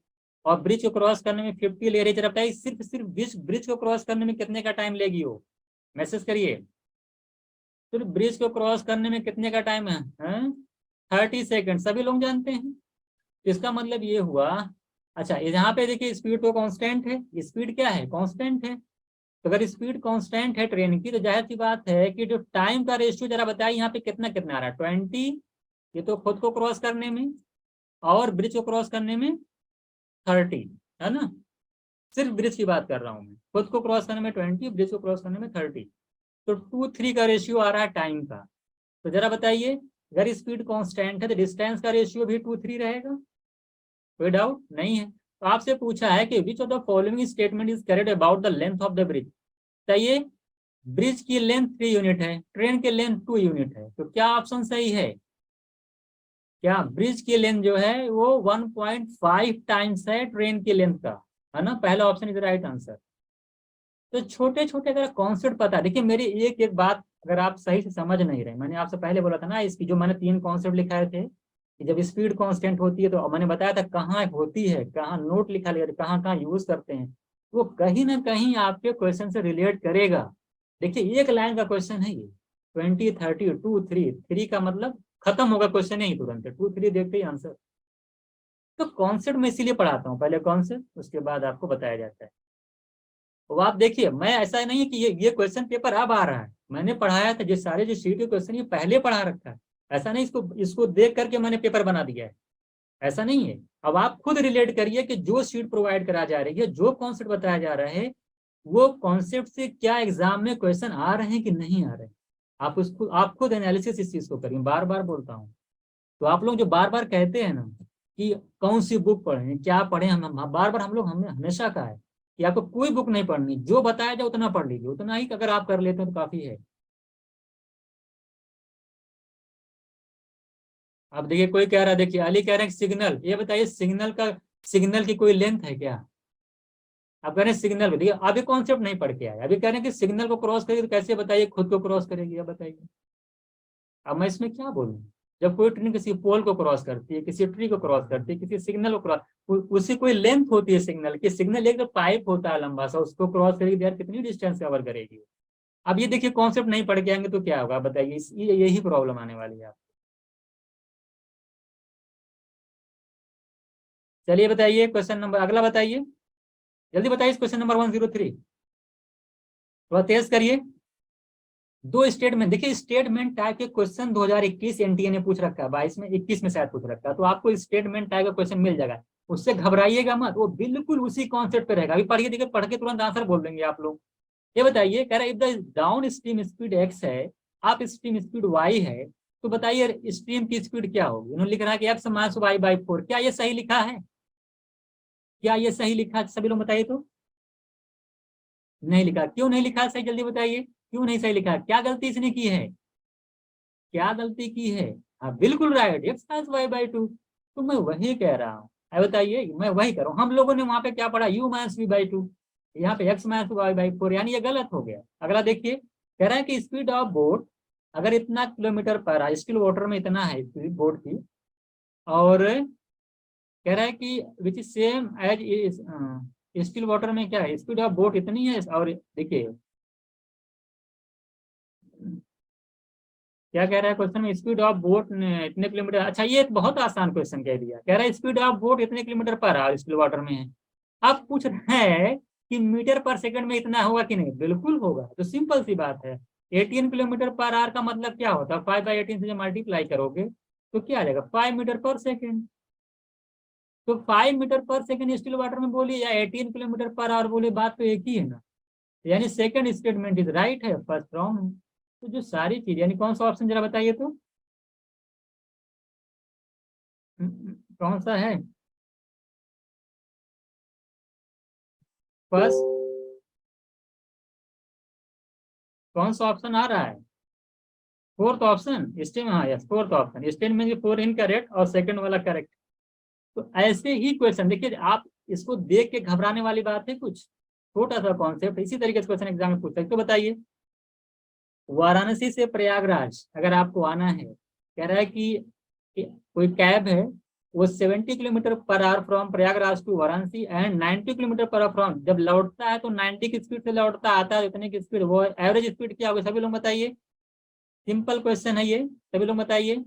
और ब्रिज को क्रॉस करने में 50 ले रही है, जरा बताइए सिर्फ सिर्फ ब्रिज को क्रॉस करने में कितने का टाइम लेगी वो? मैसेज करिए। फिर ब्रिज को क्रॉस करने में कितने का टाइम है? 30 सेकेंड, सभी लोग जानते हैं। इसका मतलब ये हुआ। अच्छा यहाँ पे देखिए स्पीड तो कांस्टेंट है, स्पीड क्या है? कांस्टेंट है। तो अगर स्पीड कांस्टेंट है ट्रेन की, तो जाहिर सी बात है कि जो टाइम का रेशियो, जरा बताइए यहाँ पे कितना कितना आ रहा है? 20, ये तो खुद को क्रॉस करने में, और ब्रिज को क्रॉस करने में 30, है ना? सिर्फ ब्रिज की बात कर रहा हूँ मैं, खुद को क्रॉस करने में 20, ब्रिज को क्रॉस करने में 30। तो 2:3 का रेशियो आ रहा है टाइम का। तो जरा बताइए, अगर स्पीड कांस्टेंट है तो डिस्टेंस का रेशियो भी 2:3 रहेगा? कोई डाउट नहीं है। तो आपसे पूछा है कि which of the following statement is correct about the length of the bridge. बताइए, ब्रिज की लेंथ 3 यूनिट है, ट्रेन की लेंथ 2 यूनिट है, तो क्या ऑप्शन सही है? क्या ब्रिज की लेंथ जो है वो 1.5 टाइम्स है ट्रेन की लेंथ का, है ना? पहला ऑप्शन इज राइट आंसर। तो छोटे छोटे अगर कॉन्सेप्ट पता है, देखिए मेरी एक एक बात अगर आप सही से समझ नहीं रहे, मैंने आपसे पहले बोला था ना, इसकी जो मैंने 3 कॉन्सेप्ट लिखाए थे कि जब स्पीड कांस्टेंट होती है तो मैंने बताया था कहाँ होती है, कहाँ नोट लिखा लिया, कहाँ कहाँ यूज करते हैं, वो कहीं ना कहीं आपके क्वेश्चन से रिलेट करेगा। देखिए एक लाइन का क्वेश्चन है ये, 20, 30, 2, 3, 3 का मतलब खत्म होगा क्वेश्चन ही तुरंत, 2, 3 देखते ही आंसर। तो कॉन्सेप्ट मैं इसीलिए पढ़ाता हूँ, पहले कॉन्सेप्ट उसके बाद आपको बताया जाता है। तो आप देखिए, मैं ऐसा नहीं है कि ये क्वेश्चन पेपर अब आ रहा है, मैंने पढ़ाया था, जो सारे जो शीट के क्वेश्चन ये पहले पढ़ा रखा है। ऐसा नहीं इसको इसको देख करके मैंने पेपर बना दिया है, ऐसा नहीं है। अब आप खुद रिलेट करिए कि जो शीट प्रोवाइड करा जा रही है, जो कॉन्सेप्ट बताया जा रहा है, वो कॉन्सेप्ट से क्या एग्जाम में क्वेश्चन आ रहे हैं कि नहीं आ रहे हैं। आप खुद एनालिसिस इस चीज को करिए, बार बार बोलता हूँ। तो आप लोग जो बार बार कहते हैं ना कि कौन सी बुक पढ़ें, क्या पढ़ें, हम बार बार हम लोग, हमने हमेशा कहा है कि आपको कोई बुक नहीं पढ़नी, जो बताया जाए उतना पढ़ लीजिए, उतना ही अगर आप कर लेते हैं तो काफी है। अब देखिए कोई कह रहा है, देखिए अली कह रहे हैं सिग्नल, ये बताइए सिग्नल का, सिग्नल की कोई लेंथ है क्या? आप कह रहे हैं सिग्नल को, देखिए अभी कॉन्सेप्ट नहीं पढ़ के आए, अभी कह रहे हैं कि सिग्नल को क्रॉस करेगी तो कैसे, बताइए खुद को क्रॉस करेगी, अब बताइए। अब मैं इसमें क्या बोलूँ? जब कोई ट्रेन किसी पोल को क्रॉस करती है, किसी ट्री को क्रॉस करती है, किसी सिग्नल को क्रॉस, उसी कोई लेंथ होती है सिग्नल की, सिग्नल एक तो पाइप होता है लंबा सा, उसको क्रॉस करेगी तो यार कितनी डिस्टेंस कवर करेगी। अब ये देखिए कॉन्सेप्ट नहीं पढ़ के आएंगे तो क्या होगा बताइए, यही प्रॉब्लम आने वाली है। चलिए बताइए क्वेश्चन नंबर अगला बताइए, जल्दी बताइए क्वेश्चन नंबर 103, थोड़ा तेज करिए। दो स्टेटमेंट, देखिए स्टेटमेंट टाइप के क्वेश्चन 2021 एनटीए ने पूछ रखा है, 22 में 21 में शायद पूछ रखा है, तो आपको स्टेटमेंट टाइप का क्वेश्चन मिल जाएगा, उससे घबराइएगा मत, वो बिल्कुल उसी कॉन्सेप्ट पे रहेगा। अभी पढ़िए, देखिए पढ़ के तुरंत आंसर बोल देंगे आप लोग। ये बताइए, कह रहा है if the down stream speed x है, आप स्ट्रीम स्पीड वाई है, तो बताइए स्ट्रीम की स्पीड क्या होगी? उन्होंने लिख रहा है कि एक्स माइनस वाई बाई 4, क्या ये सही लिखा है? क्या ये सही लिखा है? सभी लोग बताइए तो। नहीं लिखा, क्यों नहीं लिखा सही, जल्दी बताइए क्यों नहीं सही लिखा, क्या गलती इसने की है? क्या गलती की है? हाँ बिल्कुल right, X minus Y by 2। तो मैं वही कह रहा हूँ, बताइए मैं वही कर रहा हूँ, हम लोगों ने वहां पे क्या पढ़ा, यू माइनस वी बाई 2, यहाँ पे एक्स माइनस वाई बाई 4, यानी ये गलत हो गया। अगला देखिए, कह रहा है कि स्पीड ऑफ बोट अगर इतना किलोमीटर पर, स्टिल वाटर में इतना है स्पीड बोट की, और कह रहा है कि which is same as still water में क्या है, स्पीड ऑफ बोट इतनी है, और देखिए क्या कह रहा है क्वेश्चन में, स्पीड ऑफ बोट इतने किलोमीटर, अच्छा ये एक बहुत आसान क्वेश्चन कह दिया, कह रहा है स्पीड ऑफ बोट इतने kilometre per our still water में है। आप पूछ रहे हैं कि मीटर पर सेकंड में इतना होगा कि नहीं, बिल्कुल होगा, तो सिंपल सी बात है। 18 किलोमीटर पर आवर का मतलब क्या होता है, 5/18 से जब मल्टीप्लाई करोगे तो क्या आ जाएगा, 5 मीटर पर सेकंड। तो 5 मीटर पर सेकंड स्टिल वाटर में बोलिए या 18 किलोमीटर पर आवर बोलिए, बात तो एक ही है ना। यानी सेकंड स्टेटमेंट इज राइट है, फर्स्ट रॉन्ग है। तो जो सारी चीज, यानी कौन सा ऑप्शन जरा बताइए तो। कौन सा है? फर्स्ट कौन सा ऑप्शन आ रहा है? फोर्थ ऑप्शन स्टेन, हाँ यस फोर्थ ऑप्शन स्टेन में फोर इनकरेक्ट और सेकंड वाला करेक्ट। तो ऐसे ही क्वेश्चन देखिए, आप इसको देख के घबराने वाली बात है कुछ, छोटा सा कॉन्सेप्ट, इसी तरीके से क्वेश्चन एग्जाम में पूछ सकते। तो बताइए, वाराणसी से प्रयागराज अगर आपको आना है, कह रहा है कि कोई कैब है, वो 70 kilometre per hour from Prayagraj to Varanasi and 90 kilometre per hour from, जब लौटता है तो 90 की स्पीड से लौटता, आता है इतने की स्पीड, वो एवरेज स्पीड क्या होगी? सभी लोग बताइए, सिंपल क्वेश्चन है ये, सभी लोग बताइए।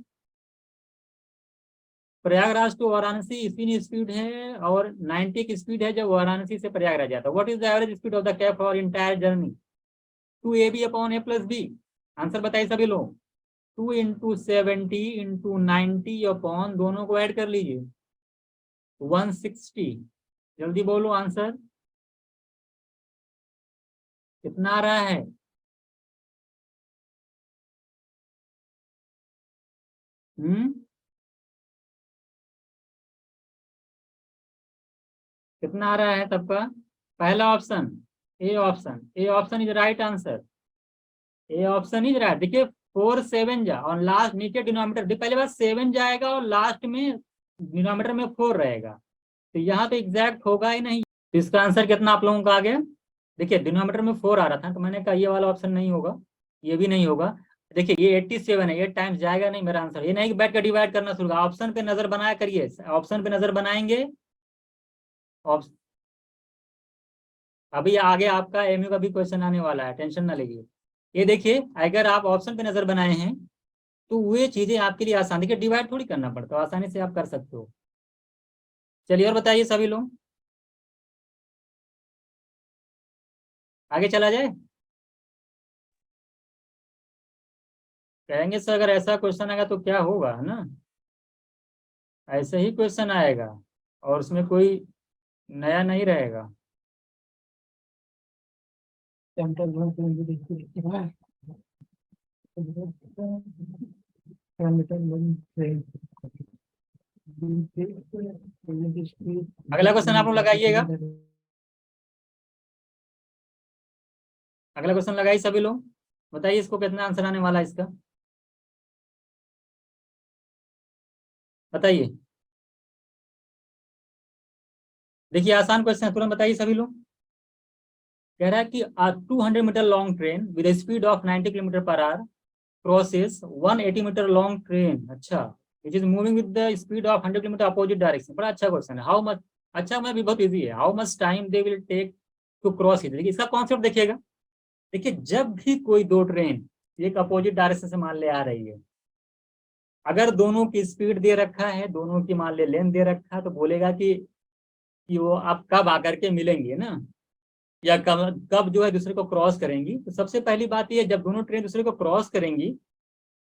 प्रयागराज टू वाराणसी इतनी स्पीड है और 90 की स्पीड है जब वाराणसी से प्रयागराज जाता है। What is the average speed of the cab for entire journey? 2ab/a+b। Answer बताइए सभी लोग। 2 × 70 × 90 दोनों को ऐड कर लीजिए, 160। जल्दी बोलो आंसर कितना आ रहा है? हम्म, कितना आ रहा है सबका? पहला option, A option is right answer, A option is right. देखिए 4 7 जा और लास्ट नीचे डिनोमिनेटर, पहले बार 7 जाएगा और लास्ट में डिनोमिनेटर में 4 रहेगा, तो यहाँ तो एग्जैक्ट होगा ही नहीं। तो इसका आंसर कितना आप लोगों का आ गया? देखिए डिनोमिनेटर में 4 आ रहा था तो मैंने कहा ये वाला ऑप्शन नहीं होगा, ये भी नहीं होगा। देखिए ये 87 है, 8 टाइम्स जाएगा नहीं मेरा आंसर। ये नहीं कि बैठ कर डिवाइड करना शुरू, ऑप्शन पे नजर बनाया करिए, ऑप्शन पे नजर बनाएंगे। ऑप्शन अभी आगे आपका एमयू का भी क्वेश्चन आने वाला है, टेंशन ना लीजिए। ये देखिए अगर आप ऑप्शन पे नजर बनाए हैं तो वे चीजें आपके लिए आसान, देखिए डिवाइड थोड़ी करना पड़ता है, आसानी से आप कर सकते हो। चलिए और बताइए सभी लोग, आगे चला जाए। कहेंगे सर अगर ऐसा क्वेश्चन आएगा तो क्या होगा, है ना? ऐसे ही क्वेश्चन आएगा और उसमें कोई नया नहीं रहेगा। अगला क्वेश्चन आप लोग लगाइएगा, अगला क्वेश्चन लगाइए सभी लोग, बताइए इसको कितना आंसर आने वाला है इसका, बताइए। देखिए आसान क्वेश्चन है, तुरंत बताइए सभी लोग। कह रहा है कि 200 metre long train with speed of 90 kilometre per hour crosses 180 metre long train, अच्छा, which is moving with the speed of 100 kilometre opposite direction. बड़ा अच्छा क्वेश्चन है। हाउ मच, अच्छा मैं भी बहुत इजी है, how much time they will take to cross it. देखिए इसका कॉन्सेप्ट देखिएगा, देखिए जब भी कोई दो ट्रेन एक अपोजिट डायरेक्शन से मान ले आ रही है, अगर दोनों की स्पीड दे रखा है, दोनों की मान ले लेंथ दे रखा है, तो बोलेगा कि वो आप कब आकर के मिलेंगे ना, या कब कब जो है दूसरे को क्रॉस करेंगी। तो सबसे पहली बात ये, जब दोनों ट्रेन दूसरे को क्रॉस करेंगी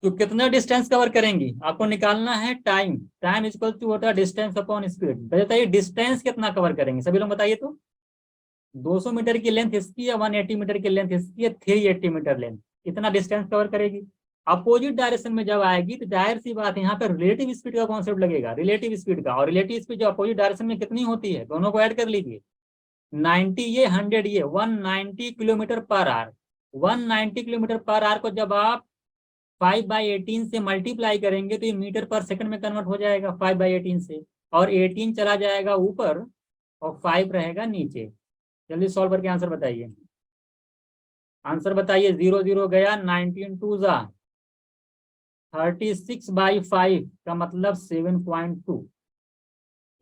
तो कितना डिस्टेंस कवर करेंगी, आपको निकालना है टाइम। टाइम इक्वल टू होता है डिस्टेंस अपॉन स्पीड। बताइए डिस्टेंस कितना कवर करेंगे सभी लोग बताइए तो। 200 मीटर की लेंथ इसकी है, 180 मीटर की लेंथ इसकी है, 380 मीटर लेंथ, इतना डिस्टेंस कवर करेगी। अपोजिट डायरेक्शन में जब आएगी तो जाहिर सी बात है यहाँ पर रिलेटिव स्पीड का कॉन्सेप्ट लगेगा, रिलेटिव स्पीड का। और रिलेटिव स्पीड जो अपोजिट डायरेक्शन में कितनी होती है, दोनों को ऐड कर लीजिए, 90 ये 100 ये, 190 kilometre per our. 190 kilometre per our को जब आप 5/18 से मल्टीप्लाई करेंगे तो ये मीटर पर सेकंड में कन्वर्ट हो जाएगा, 5/18 से, और 18 चला जाएगा ऊपर और 5 रहेगा नीचे। जल्दी सॉल्व करके आंसर बताइए, आंसर बताइए। 0 0 गया, 19 2 जा 36/5 का मतलब 7.2।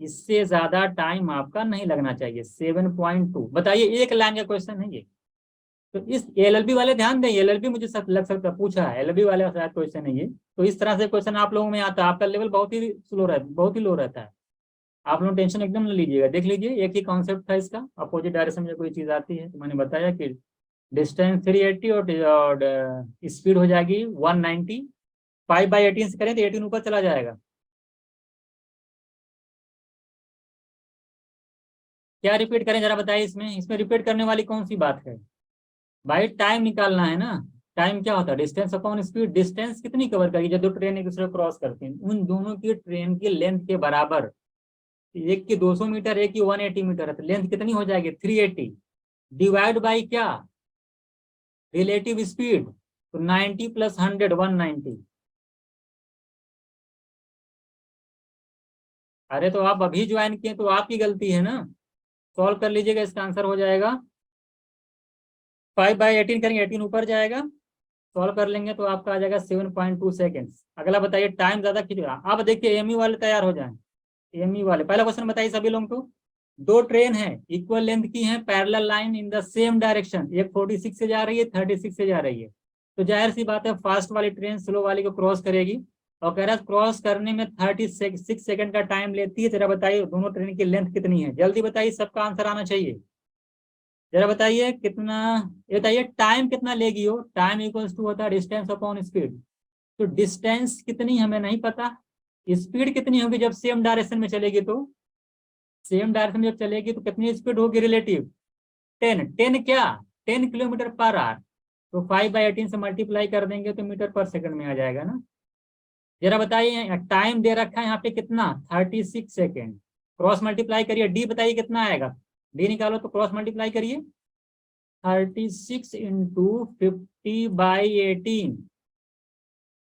इससे ज्यादा टाइम आपका नहीं लगना चाहिए, 7.2। बताइए एक लाइन का क्वेश्चन है ये। तो इस एलएलबी वाले ध्यान दें, एलएलबी मुझे सब लग सकता पूछा है, एलएलबी वाले शायद क्वेश्चन है ये। तो इस तरह से क्वेश्चन आप लोगों में आता है, आपका लेवल बहुत ही स्लो रहता है, बहुत ही लो रहता है। आप लोग टेंशन एकदम न लीजिएगा, देख लीजिए एक ही कॉन्सेप्ट था इसका। अपोजिट डायरेक्शन में कोई चीज आती है तो मैंने बताया कि डिस्टेंस 380 और स्पीड हो जाएगी 190। 5/18 से करें तो 18 ऊपर चला जाएगा। क्या रिपीट करें जरा बताइए, इसमें इसमें रिपीट करने वाली कौन सी बात है? भाई टाइम निकालना है ना, टाइम क्या होता है, डिस्टेंस अपॉन स्पीड। डिस्टेंस कितनी कवर करेगी, जब दो ट्रेन एक दूसरे को क्रॉस करती हैं, उन दोनों की ट्रेन की लेंथ के बराबर। एक की 200 मीटर, एक की 180 मीटर है, तो लेंथ कितनी हो जाएगी 380, डिवाइड बाई क्या, रिलेटिव स्पीड। तो 90 प्लस 100 190। अरे तो आप अभी ज्वाइन किए तो आपकी गलती है ना। सॉल्व कर लीजिएगा, इसका आंसर हो जाएगा 5/18 करेंगे, 18 ऊपर जाएगा, सॉल्व कर लेंगे तो आपका आ जाएगा 7.2 सेकेंड्स। अगला बताइए, टाइम ज्यादा खींचेगा। आप देखिए एमयू वाले तैयार हो जाएं। एमयू वाले पहला क्वेश्चन बताइए सभी लोग तो। दो ट्रेन है इक्वल लेंथ की है, parallel line in the same direction, एक 46 से जा रही है, 36 से जा रही है। तो जाहिर सी बात है फास्ट वाली ट्रेन स्लो वाली को क्रॉस करेगी, और कह रहा है क्रॉस करने में 36 सेकंड का टाइम लेती है। जरा बताइए दोनों ट्रेन की लेंथ कितनी है, जल्दी बताइए, सबका आंसर आना चाहिए। जरा बताइए कितना, ये बताइए टाइम कितना लेगी वो। टाइम इक्वल्स टू होता है डिस्टेंस अपॉन स्पीड। तो डिस्टेंस कितनी हमें नहीं पता, स्पीड कितनी होगी जब सेम डायरेक्शन में चलेगी, तो सेम डायरेक्शन में जब चलेगी तो कितनी स्पीड होगी रिलेटिव, 10 क्या, 10 किलोमीटर पर आवर। तो 5/18 से मल्टीप्लाई कर देंगे तो मीटर पर सेकंड में आ जाएगा ना। जरा बताइए टाइम दे रखा है यहाँ पे कितना, 36 सेकेंड। क्रॉस मल्टीप्लाई करिए, डी बताइए कितना आएगा, डी निकालो तो क्रॉस मल्टीप्लाई करिए। 36 इंटू 50/18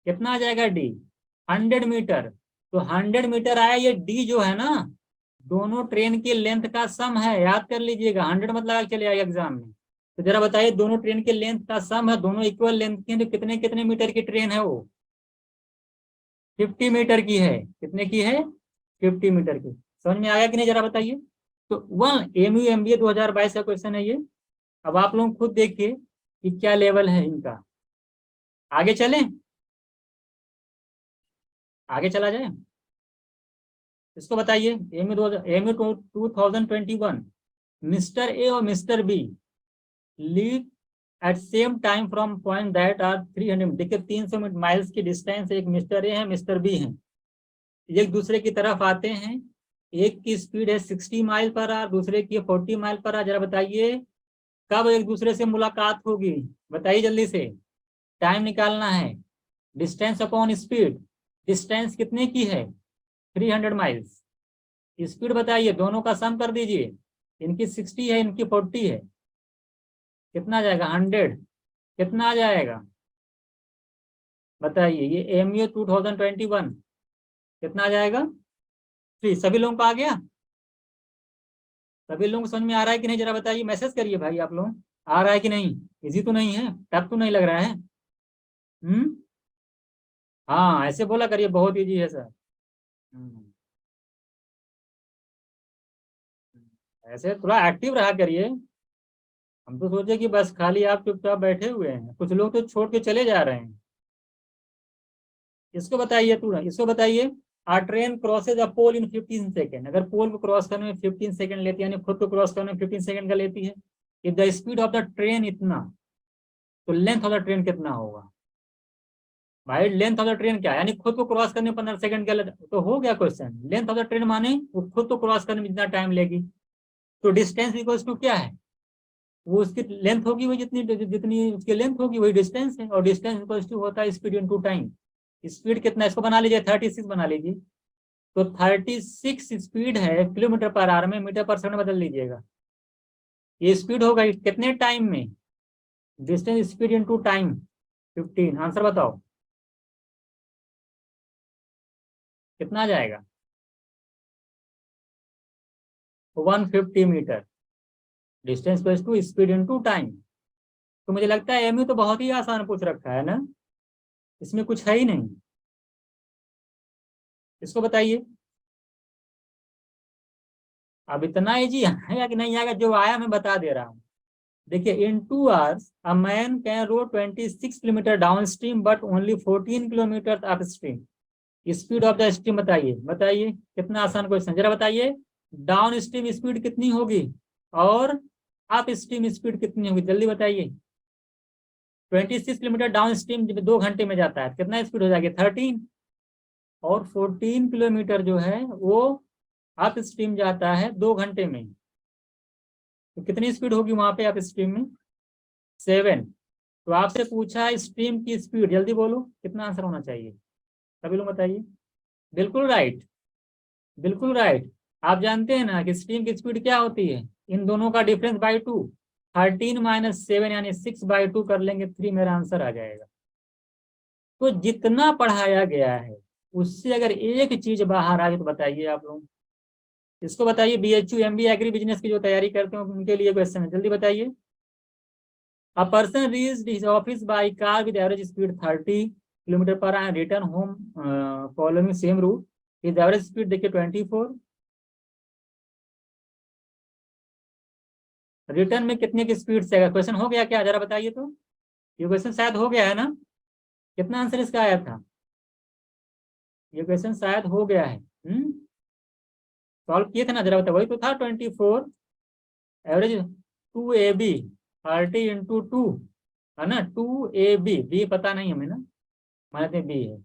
कितना आ जाएगा डी, 100 मीटर। तो 100 मीटर आया, ये डी जो है ना दोनों ट्रेन की लेंथ का सम है, याद कर लीजिएगा, 100 मत लगा के चले आएगा एग्जाम में। तो जरा बताइए दोनों ट्रेन के लेंथ का सम है, दोनों इक्वल लेंथ की है, तो कितने कितने मीटर की ट्रेन है वो, 50 मीटर की है। कितने की है, 50 मीटर की। समझ में आया कि नहीं जरा बताइए। तो वन एमयू एमबीए 2022 का क्वेश्चन है ये। अब आप लोग खुद देखिए कि क्या लेवल है इनका। आगे चलें, आगे चला जाए। इसको बताइए, एमयू 2021, मिस्टर ए और mister B leave at same time from point that are 300। देखिए 300 माइल्स की डिस्टेंस, एक मिस्टर ए है मिस्टर बी है, एक दूसरे की तरफ आते हैं। एक की स्पीड है 60 माइल पर आवर, दूसरे की 40 माइल पर आवर। जरा बताइए कब एक दूसरे से मुलाकात होगी, बताइए जल्दी से, टाइम निकालना है। डिस्टेंस अपॉन स्पीड, डिस्टेंस कितने की है 300 माइल्स, स्पीड बताइए, दोनों का सम कर दीजिए। इनकी 60 है, इनकी 40 है, कितना आ जाएगा 100, कितना आ जाएगा बताइए। ये एमयू 2021 कितना आ जाएगा 3। सभी लोगों को आ गया, सभी लोगों को समझ में आ रहा है कि नहीं जरा बताइए, मैसेज करिए भाई आप लोग, आ रहा है कि नहीं, इजी तो नहीं है, टफ तो नहीं लग रहा है। हम्म, हाँ ऐसे बोला करिए बहुत इजी है सर। हम्म, ऐसे थोड़ा एक्टिव रहा करिए। हम तो सोचे कि बस खाली आप चुपचाप बैठे हुए हैं, कुछ लोग तो छोड़ के चले जा रहे हैं। इसको बताइए, तू इसको बताइए, आ ट्रेन क्रॉसेज अ पोल इन 15 सेकेंड। अगर पोल को क्रॉस करने में 15 सेकेंड लेती है, यानी खुद को क्रॉस करने में 15 सेकेंड का लेती है। If the speed of the train इतना, तो लेंथ ऑफ द ट्रेन कितना होगा भाई। लेंथ ऑफ द ट्रेन क्या है, यानी खुद को क्रॉस करने में 15 सेकंड का तो हो गया question. Length of the train माने वो खुद को क्रॉस करने में जितना टाइम लेगी। तो डिस्टेंस इक्वल्स टू क्या है, वो उसकी लेंथ होगी, वो जितनी जितनी उसकी लेंथ होगी वही डिस्टेंस है, और डिस्टेंस इक्वल्स टू होता है स्पीड इनटू टाइम। स्पीड कितना, इसको बना लीजिए 36 बना लीजिए। तो 36 स्पीड है किलोमीटर पर आवर में, मीटर पर सेकंड बदल लीजिएगा। ये स्पीड होगा कितने टाइम में, distance speed into time 15। Answer बताओ कितना आ जाएगा, 150 metre. Distance plus to speed into time. तो मुझे लगता है एमयू तो बहुत ही आसान पूछ रखा है ना, इसमें कुछ है ही नहीं। इसको बताइए, अब इतना इजी आएगा कि नहीं आएगा, जो आया मैं बता दे रहा हूँ। देखिए in 2 hours a man can row 26 kilometre downstream but only 14 kilometre upstream. Speed of the stream बताइए, बताइए कितना आसान क्वेश्चन, जरा बताइए डाउन स्ट्रीम स्पीड कितनी होगी और अप स्ट्रीम स्पीड कितनी होगी, जल्दी बताइए। 26 किलोमीटर डाउन स्ट्रीम 2 घंटे में जाता है, कितना स्पीड हो जाएगी 13। और 14 किलोमीटर जो है वो अप स्ट्रीम जाता है 2 घंटे में, तो कितनी स्पीड होगी वहां पे अप स्ट्रीम में 7। तो आपसे पूछा है स्ट्रीम की स्पीड, जल्दी बोलो कितना आंसर होना चाहिए, सभी लोग बताइए। बिल्कुल राइट, बिल्कुल राइट। आप जानते हैं ना कि स्ट्रीम की स्पीड क्या होती है, इन दोनों का डिफरेंस बाई 2, 13 - 7 यानी 6/2 कर लेंगे, 3 मेरा आंसर आ जाएगा। तो जितना पढ़ाया गया है उससे अगर एक चीज बाहर आ गई तो बताइए आप लोग। इसको बताइए, BHU MBA एग्री बिजनेस की जो तैयारी करते हैं उनके लिए क्वेश्चन है, जल्दी बताइए। A person reached his office by car with average speed 30 km per hour and return home following same route. His average speed देखिए 24। रिटर्न में कितने की स्पीड से आएगा, क्वेश्चन हो गया क्या, जरा बताइए तो। ये क्वेश्चन शायद हो गया है ना, कितना आंसर इसका आया था, ये क्वेश्चन शायद हो गया है। सॉल्व किए थे ना, जरा बताओ। वही तो था 24, एवरेज 2AB 30 × 2 है ना, 2AB, बी पता नहीं हमें ना, हमारे बी है।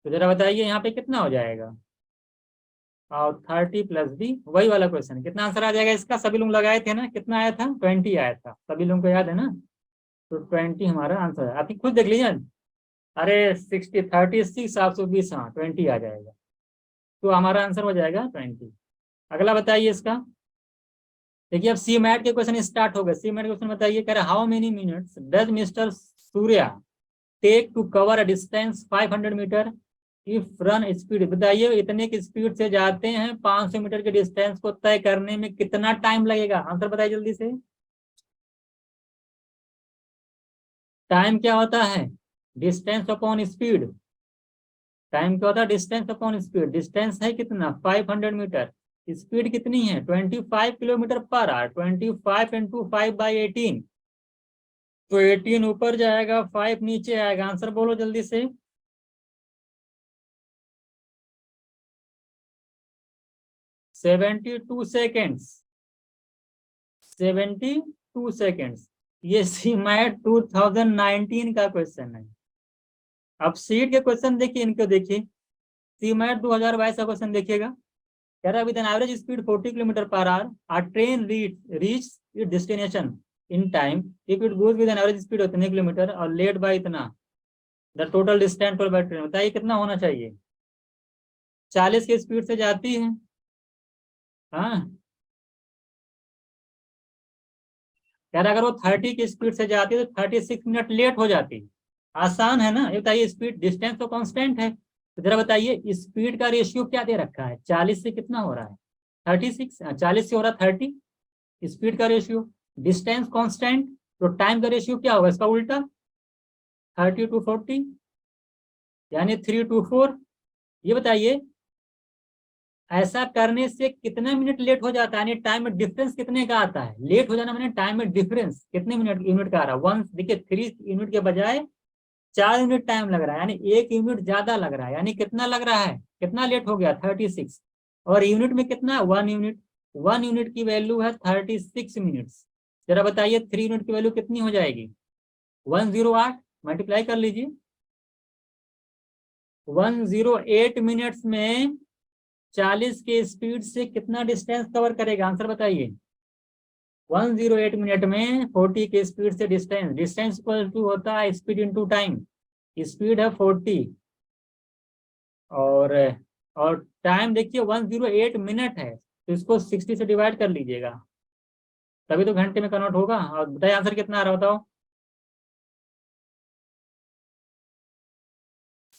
तो जरा बताइए यहाँ पे कितना हो जाएगा, और 30 + B, वही वाला क्वेश्चन, कितना आंसर आ जाएगा इसका, सभी लोग लगाए थे ना, कितना आया था, 20 आया था, सभी लोगों को याद है ना। तो 20 हमारा आंसर है, आप ही खुद देख लीजिए। अरे 60 36 720, हाँ 20 आ जाएगा, तो हमारा आंसर हो जाएगा 20। अगला बताइए इसका। देखिए अब सी मैट के क्वेश्चन स्टार्ट हो गए। सी मैट क्वेश्चन बताइए, कह रहे how many minutes does mister Surya take to cover a distance 500 metre if run speed. बताइए इतने की स्पीड से जाते हैं, 500 मीटर के डिस्टेंस को तय करने में कितना टाइम लगेगा, आंसर बताइए जल्दी से। टाइम क्या होता है, डिस्टेंस अपॉन स्पीड। टाइम क्या होता है, डिस्टेंस अपॉन स्पीड। डिस्टेंस है कितना, 500 मीटर, स्पीड कितनी है 25 किलोमीटर पर आवर, 25 × 5/18, तो 18 ऊपर जाएगा, 5 नीचे आएगा, आंसर बोलो जल्दी से। 72 सेकेंड्स, 72 सेकेंड्स। ये सीमैट 2019 का क्वेश्चन है। अब सीट के क्वेश्चन देखिए, इनको देखिए, सीमैट 2022 का क्वेश्चन देखिएगा। कह रहा है with an average speed 40 kilometre per hour a train reach it destination in time if it goes with an average speed उतने किलोमीटर और लेट बाय इतना, द टोटल डिस्टेंस पर बाय ट्रेन, बताइए कितना होना चाहिए। 40 की स्पीड से जाती है, हाँ यार, अगर वो 30 की स्पीड से जाती है तो 36 मिनट लेट हो जाती है। आसान है ना, ये बताइए, स्पीड डिस्टेंस तो कांस्टेंट है, तो जरा बताइए स्पीड का रेशियो क्या दे रखा है, 40 से कितना हो रहा है 36, 40 से हो रहा है 30, स्पीड का रेशियो, डिस्टेंस कांस्टेंट, तो टाइम का रेशियो क्या होगा इसका उल्टा, 30 to 40, यानी 3 to 4। ये बताइए ऐसा करने से कितना मिनट लेट हो जाता है, यानी टाइम में डिफरेंस कितने का आता है, लेट हो जाना मैंने टाइम में डिफरेंस कितने मिनट यूनिट का आ रहा है, 1, देखिए 3 यूनिट के बजाय 4 यूनिट टाइम लग रहा है, यानी 1 यूनिट ज्यादा लग रहा है, यानी कितना लग रहा है, कितना लेट हो गया 36, और यूनिट में कितना 1 यूनिट, 1 यूनिट की वैल्यू है 36 मिनट्स। जरा बताइए 3 यूनिट की वैल्यू कितनी हो जाएगी, 108, मल्टीप्लाई कर लीजिए, 108 मिनट्स में 40 के स्पीड से कितना डिस्टेंस कवर करेगा, आंसर बताइए। 108 मिनट में 40 के स्पीड से डिस्टेंस, डिस्टेंस इक्वल टू होता है स्पीड इनटू टाइम, स्पीड है 40, और और टाइम देखिए 108 मिनट है, तो इसको 60 से डिवाइड कर लीजिएगा, तभी तो घंटे में कन्वर्ट होगा। और बताइए आंसर कितना आ रहा बताओ,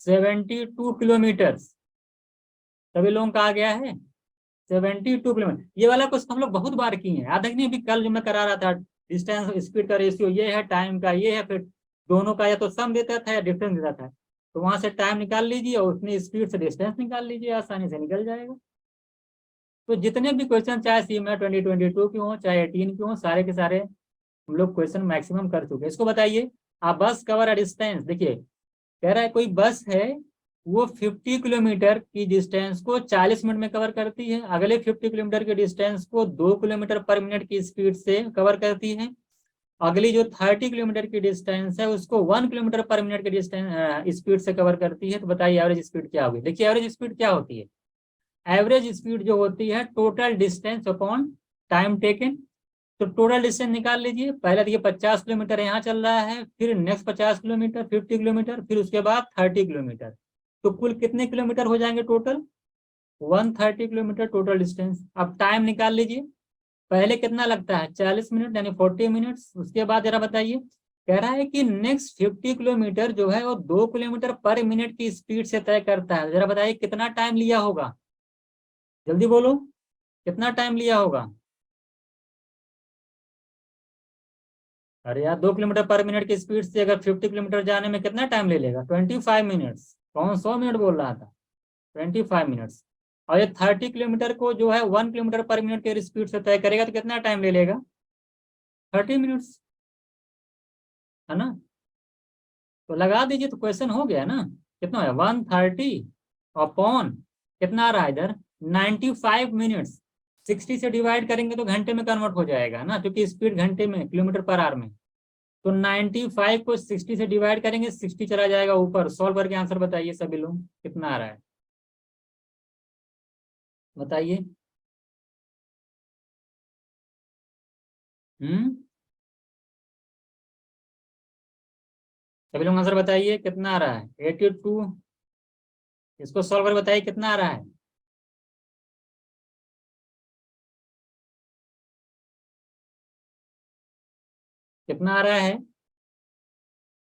72 किलोमीटर, सभी लोगों का आ गया है 72 किलोमीटर। ये वाला क्वेश्चन हम लोग बहुत बार किए हैं, याद है कि नहीं, अभी कल जो मैं करा रहा था, डिस्टेंस स्पीड का रेशियो ये है, टाइम का ये है, फिर दोनों का या तो सम देता था या डिफरेंस देता था, तो वहां से टाइम निकाल लीजिए और उतनी स्पीड से डिस्टेंस निकाल लीजिए, आसानी से निकल जाएगा। तो जितने भी क्वेश्चन चाहे सीमा 2022 की हो चाहे 18 की हो, सारे के सारे हम लोग क्वेश्चन मैक्सिमम कर चुके हैं। इसको बताइए, आप बस कवर अ डिस्टेंस, देखिए कह रहा है कोई बस है वो 50 किलोमीटर की डिस्टेंस को 40 मिनट में कवर करती है, अगले 50 किलोमीटर के डिस्टेंस को 2 किलोमीटर पर मिनट की स्पीड से कवर करती है, अगली जो 30 किलोमीटर की डिस्टेंस है उसको 1 किलोमीटर पर मिनट के डिस्टेंस स्पीड से कवर करती है। तो बताइए एवरेज स्पीड क्या होगी। देखिए एवरेज स्पीड क्या होती है, एवरेज स्पीड जो होती है total distance upon time taken, तो टोटल डिस्टेंस निकाल लीजिए। पहले देखिए 50 किलोमीटर यहाँ चल रहा है, फिर नेक्स्ट 50 किलोमीटर, 50 किलोमीटर, फिर उसके बाद 30 किलोमीटर। तो कुल कितने किलोमीटर हो जाएंगे टोटल? 130 kilometre total distance. अब टाइम निकाल लीजिए। पहले कितना लगता है? 40 मिनट यानी 40 मिनट्स। उसके बाद जरा बताइए, कह रहा है कि नेक्स्ट 50 किलोमीटर जो है वो 2 किलोमीटर पर मिनट की स्पीड से तय करता है। जरा बताइए कितना टाइम लिया होगा? जल्दी बोलो, कितना टाइम लिया होगा? अरे यार, 2 किलोमीटर पर मिनट की स्पीड से अगर 50 किलोमीटर जाने में कितना टाइम ले लेगा? 25 मिनट्स। कौन 100 मिनट बोल रहा था? 25 मिनट्स। और ये 30 किलोमीटर को जो है 1 किलोमीटर पर मिनट की स्पीड से तय करेगा तो कितना टाइम ले लेगा? 30 मिनट्स, है ना? तो लगा दीजिए, तो क्वेश्चन हो गया ना। कितना है? 130 अपॉन कितना आ रहा है इधर? 95 मिनट्स। 60 से डिवाइड करेंगे तो घंटे में कन्वर्ट हो जाएगा ना, क्योंकि स्पीड घंटे में, किलोमीटर पर आवर में। तो 95 को 60 से डिवाइड करेंगे, 60 चला जाएगा ऊपर। सॉल्व करके आंसर बताइए सभी लोग, कितना आ रहा है बताइए। हम्म, सभी लोग आंसर बताइए कितना आ रहा है? 82। इसको सॉल्व करके बताइए कितना आ रहा है। कितना आ रहा है?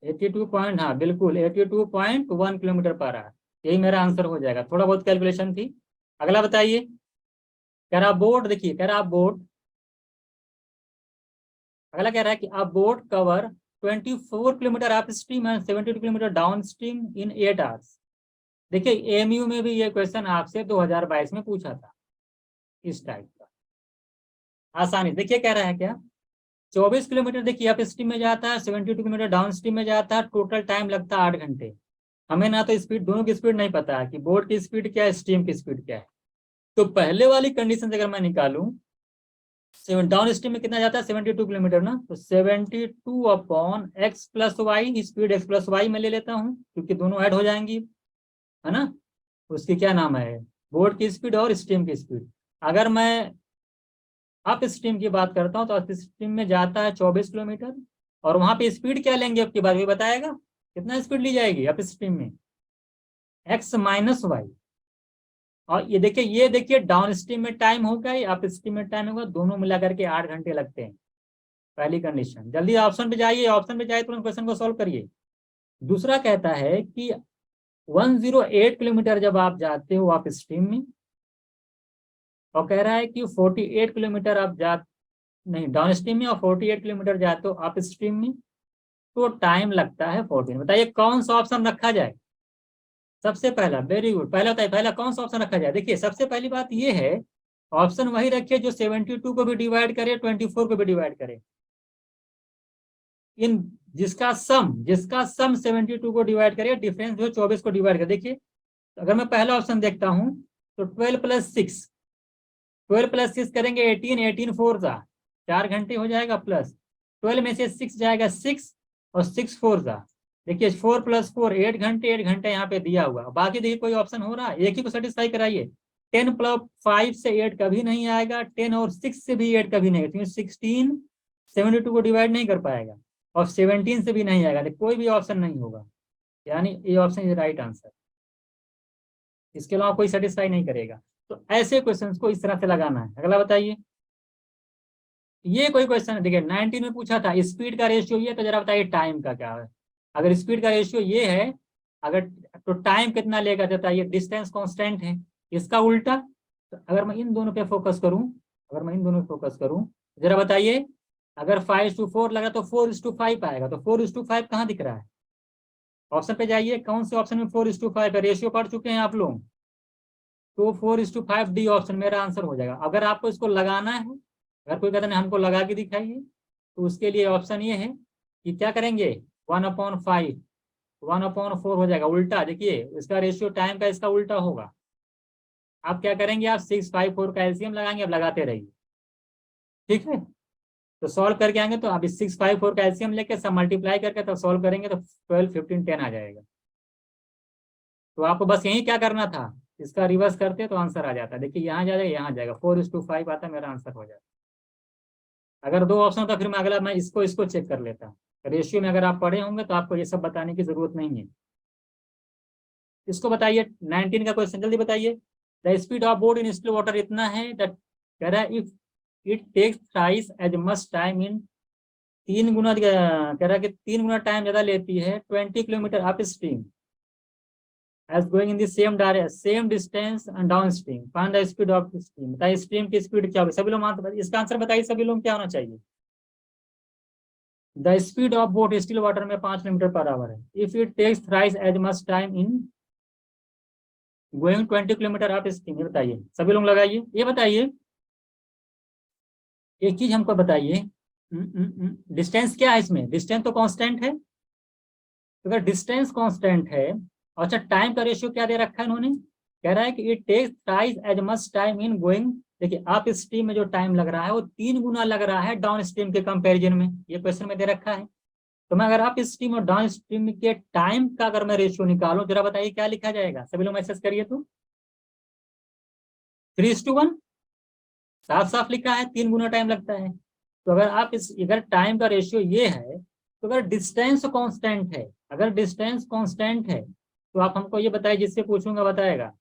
82 पॉइंट, हाँ बिल्कुल 82.1 किलोमीटर पर आवर। यही मेरा आंसर हो जाएगा। थोड़ा बहुत कैलकुलेशन थी। अगला बताइए। कह रहा बोट, देखिए कह रहा बोट, अगला कह रहा है कि अ boat cover 24 kilometre up stream and 72 kilometre down stream in 8 hours. देखिए एएमयू में भी ये क्वेश्चन आपसे 2022 में पूछा था, इस टाइप का। आसानी देखिए कह रहा है क्या, 24 किलोमीटर देखिए अप स्ट्रीम में जाता है, 72 किलोमीटर डाउन स्ट्रीम में जाता है, टोटल टाइम लगता है 8 घंटे। हमें ना तो स्पीड, दोनों की स्पीड नहीं पता है कि बोट की स्पीड क्या है, स्ट्रीम की स्पीड क्या है। तो पहले वाली कंडीशन से अगर मैं निकालूं, सेवन डाउन स्ट्रीम में कितना जाता है? 72 किलोमीटर ना, तो 72 upon X plus Y, speed X plus Y में ले लेता हूँ क्योंकि दोनों ऐड हो जाएंगी, है ना। उसकी क्या नाम है, बोर्ड की स्पीड और स्ट्रीम की स्पीड। अगर मैं अप स्ट्रीम की बात करता हूँ तो अप स्ट्रीम में जाता है 24 किलोमीटर, और वहां पे स्पीड क्या लेंगे अब की बात भी बताएगा, कितना स्पीड ली जाएगी अप स्ट्रीम में? X minus Y. और ये देखिए डाउन स्ट्रीम में टाइम होगा या अप स्ट्रीम में टाइम होगा, दोनों मिलाकर के 8 घंटे लगते हैं। पहली कंडीशन। जल्दी ऑप्शन पे जाइए, ऑप्शन पे जाइए, तुरंत क्वेश्चन को सॉल्व करिए। दूसरा कहता है कि 108 किलोमीटर जब आप जाते हो आप स्ट्रीम में, और कह रहा है कि 48 किलोमीटर आप जा, नहीं डाउन स्ट्रीम में, और 48 किलोमीटर जाते हो आप स्ट्रीम में, तो टाइम लगता है 14। बताइए कौन सा ऑप्शन रखा जाए? सबसे पहला, वेरी गुड, पहला बताइए, पहला कौन सा ऑप्शन रखा जाए? देखिए सबसे पहली बात ये है, ऑप्शन वही रखिए जो 72 को भी डिवाइड करे, 24 को भी डिवाइड करे। इन जिसका सम 72 को डिवाइड करे, डिफरेंस जो 24 को डिवाइड करे। देखिए अगर मैं पहला ऑप्शन देखता हूं, तो 12 + 6, 12 + 6 करेंगे 18, 18 फोर जा 4 घंटे हो जाएगा, प्लस 12 में से 6 जाएगा 6, और 6 फोर जा, देखिए 4 + 4 8 घंटे, 8 घंटे यहाँ पे दिया हुआ। बाकी देखिए कोई ऑप्शन हो रहा है, एक ही को सेटिस्फाई कराइए। 10 + 5 से 8 कभी नहीं आएगा, 10 और 6 से भी 8 कभी नहीं, क्योंकि 16 72 को डिवाइड नहीं कर पाएगा, और 17 से भी नहीं आएगा, तो कोई भी ऑप्शन नहीं होगा। यानी ये ऑप्शन इज राइट आंसर। इसके अलावा कोई सेटिस्फाई नहीं करेगा। तो ऐसे क्वेश्चंस को इस तरह से लगाना है। अगला बताइए। ये कोई क्वेश्चन है, देखिए 19 में पूछा था स्पीड का रेशियो ये, तो जरा बताइए टाइम का क्या है। अगर स्पीड का रेशियो ये है, अगर, तो टाइम कितना लेगा? बताइए, डिस्टेंस कांस्टेंट है, इसका उल्टा। तो अगर मैं इन दोनों पे फोकस करूं, अगर मैं इन दोनों पे फोकस करूं, जरा बताइए, अगर 5:4 लगा तो 4:5 आएगा, तो 4:5 कहाँ दिख रहा है? ऑप्शन पे जाइए, कौन से ऑप्शन में 4:5 है? रेशियो पढ़ चुके हैं आप लोग, तो 4:5 डी ऑप्शन मेरा आंसर हो जाएगा। अगर आपको इसको लगाना है, अगर कोई कहता नहीं हमको लगा के दिखाइए, तो उसके लिए ऑप्शन ये है कि क्या करेंगे, 1/5, 1/4 हो जाएगा, उल्टा। देखिए इसका रेशियो टाइम का इसका उल्टा होगा। आप क्या करेंगे, आप 6/4 का एलसीएम लगाएंगे, अब लगाते रहिए, ठीक है। तो सॉल्व करके आएंगे, तो आप 6/4 का एलसीएम लेके सब मल्टीप्लाई करके तब सॉल्व करेंगे, तो 12 15 10 आ जाएगा। तो आपको बस यही क्या करना था, इसका रिवर्स करते तो आंसर आ जाता। देखिए यहाँ जाएगा, यहाँ जाएगा, 4:5 आता, मेरा आंसर हो जाएगा। अगर 2 ऑप्शन होता फिर मैं अगला मैं इसको इसको चेक कर लेता। रेशियो में अगर आप पढ़े होंगे तो आपको ये सब बताने की जरूरत नहीं है। इसको बताइए 19 का क्वेश्चन, जल्दी बताइए। The speed of boat in still water इतना है, दैट कह रहा है if it takes thrice as much time in, 3 गुना कह रहा है कि 3 गुना टाइम ज्यादा लेती है 20 kilometre upstream as going in the same distance and downstream, find the speed of stream. बताइए स्ट्रीम की स्पीड क्या होगी, सभी लोग इसका आंसर बताइए, सभी लोग क्या होना चाहिए। The speed of boat still water में 5 किलोमीटर पर आवर है, if it takes thrice as much time in going 20 kilometre upstream. ये बताइए, सभी लोग लगाइए, ये बताइए एक चीज हमको बताइए, डिस्टेंस क्या है इसमें, डिस्टेंस तो कांस्टेंट है। तो अगर डिस्टेंस कांस्टेंट है, अच्छा टाइम का रेशियो क्या दे रखा है इन्होंने, कह रहा है कि it takes thrice as much time in going. देखिए अप स्ट्रीम में जो टाइम लग रहा है वो 3 गुना लग रहा है डाउन स्ट्रीम के कंपैरिजन में, ये क्वेश्चन में दे रखा है। तो मैं अगर अप स्ट्रीम और डाउन स्ट्रीम के टाइम का अगर मैं रेशियो निकालूं, जरा बताइए क्या लिखा जाएगा, सभी लोग मैसेज करिए तो। 3:1, साफ साफ लिखा है 3 गुना टाइम लगता है। तो अगर आप इस अगर टाइम का रेशियो ये है, तो अगर डिस्टेंस कांस्टेंट है, अगर डिस्टेंस कांस्टेंट है तो आप हमको ये बताइए, जिससे पूछूंगा बताएगा।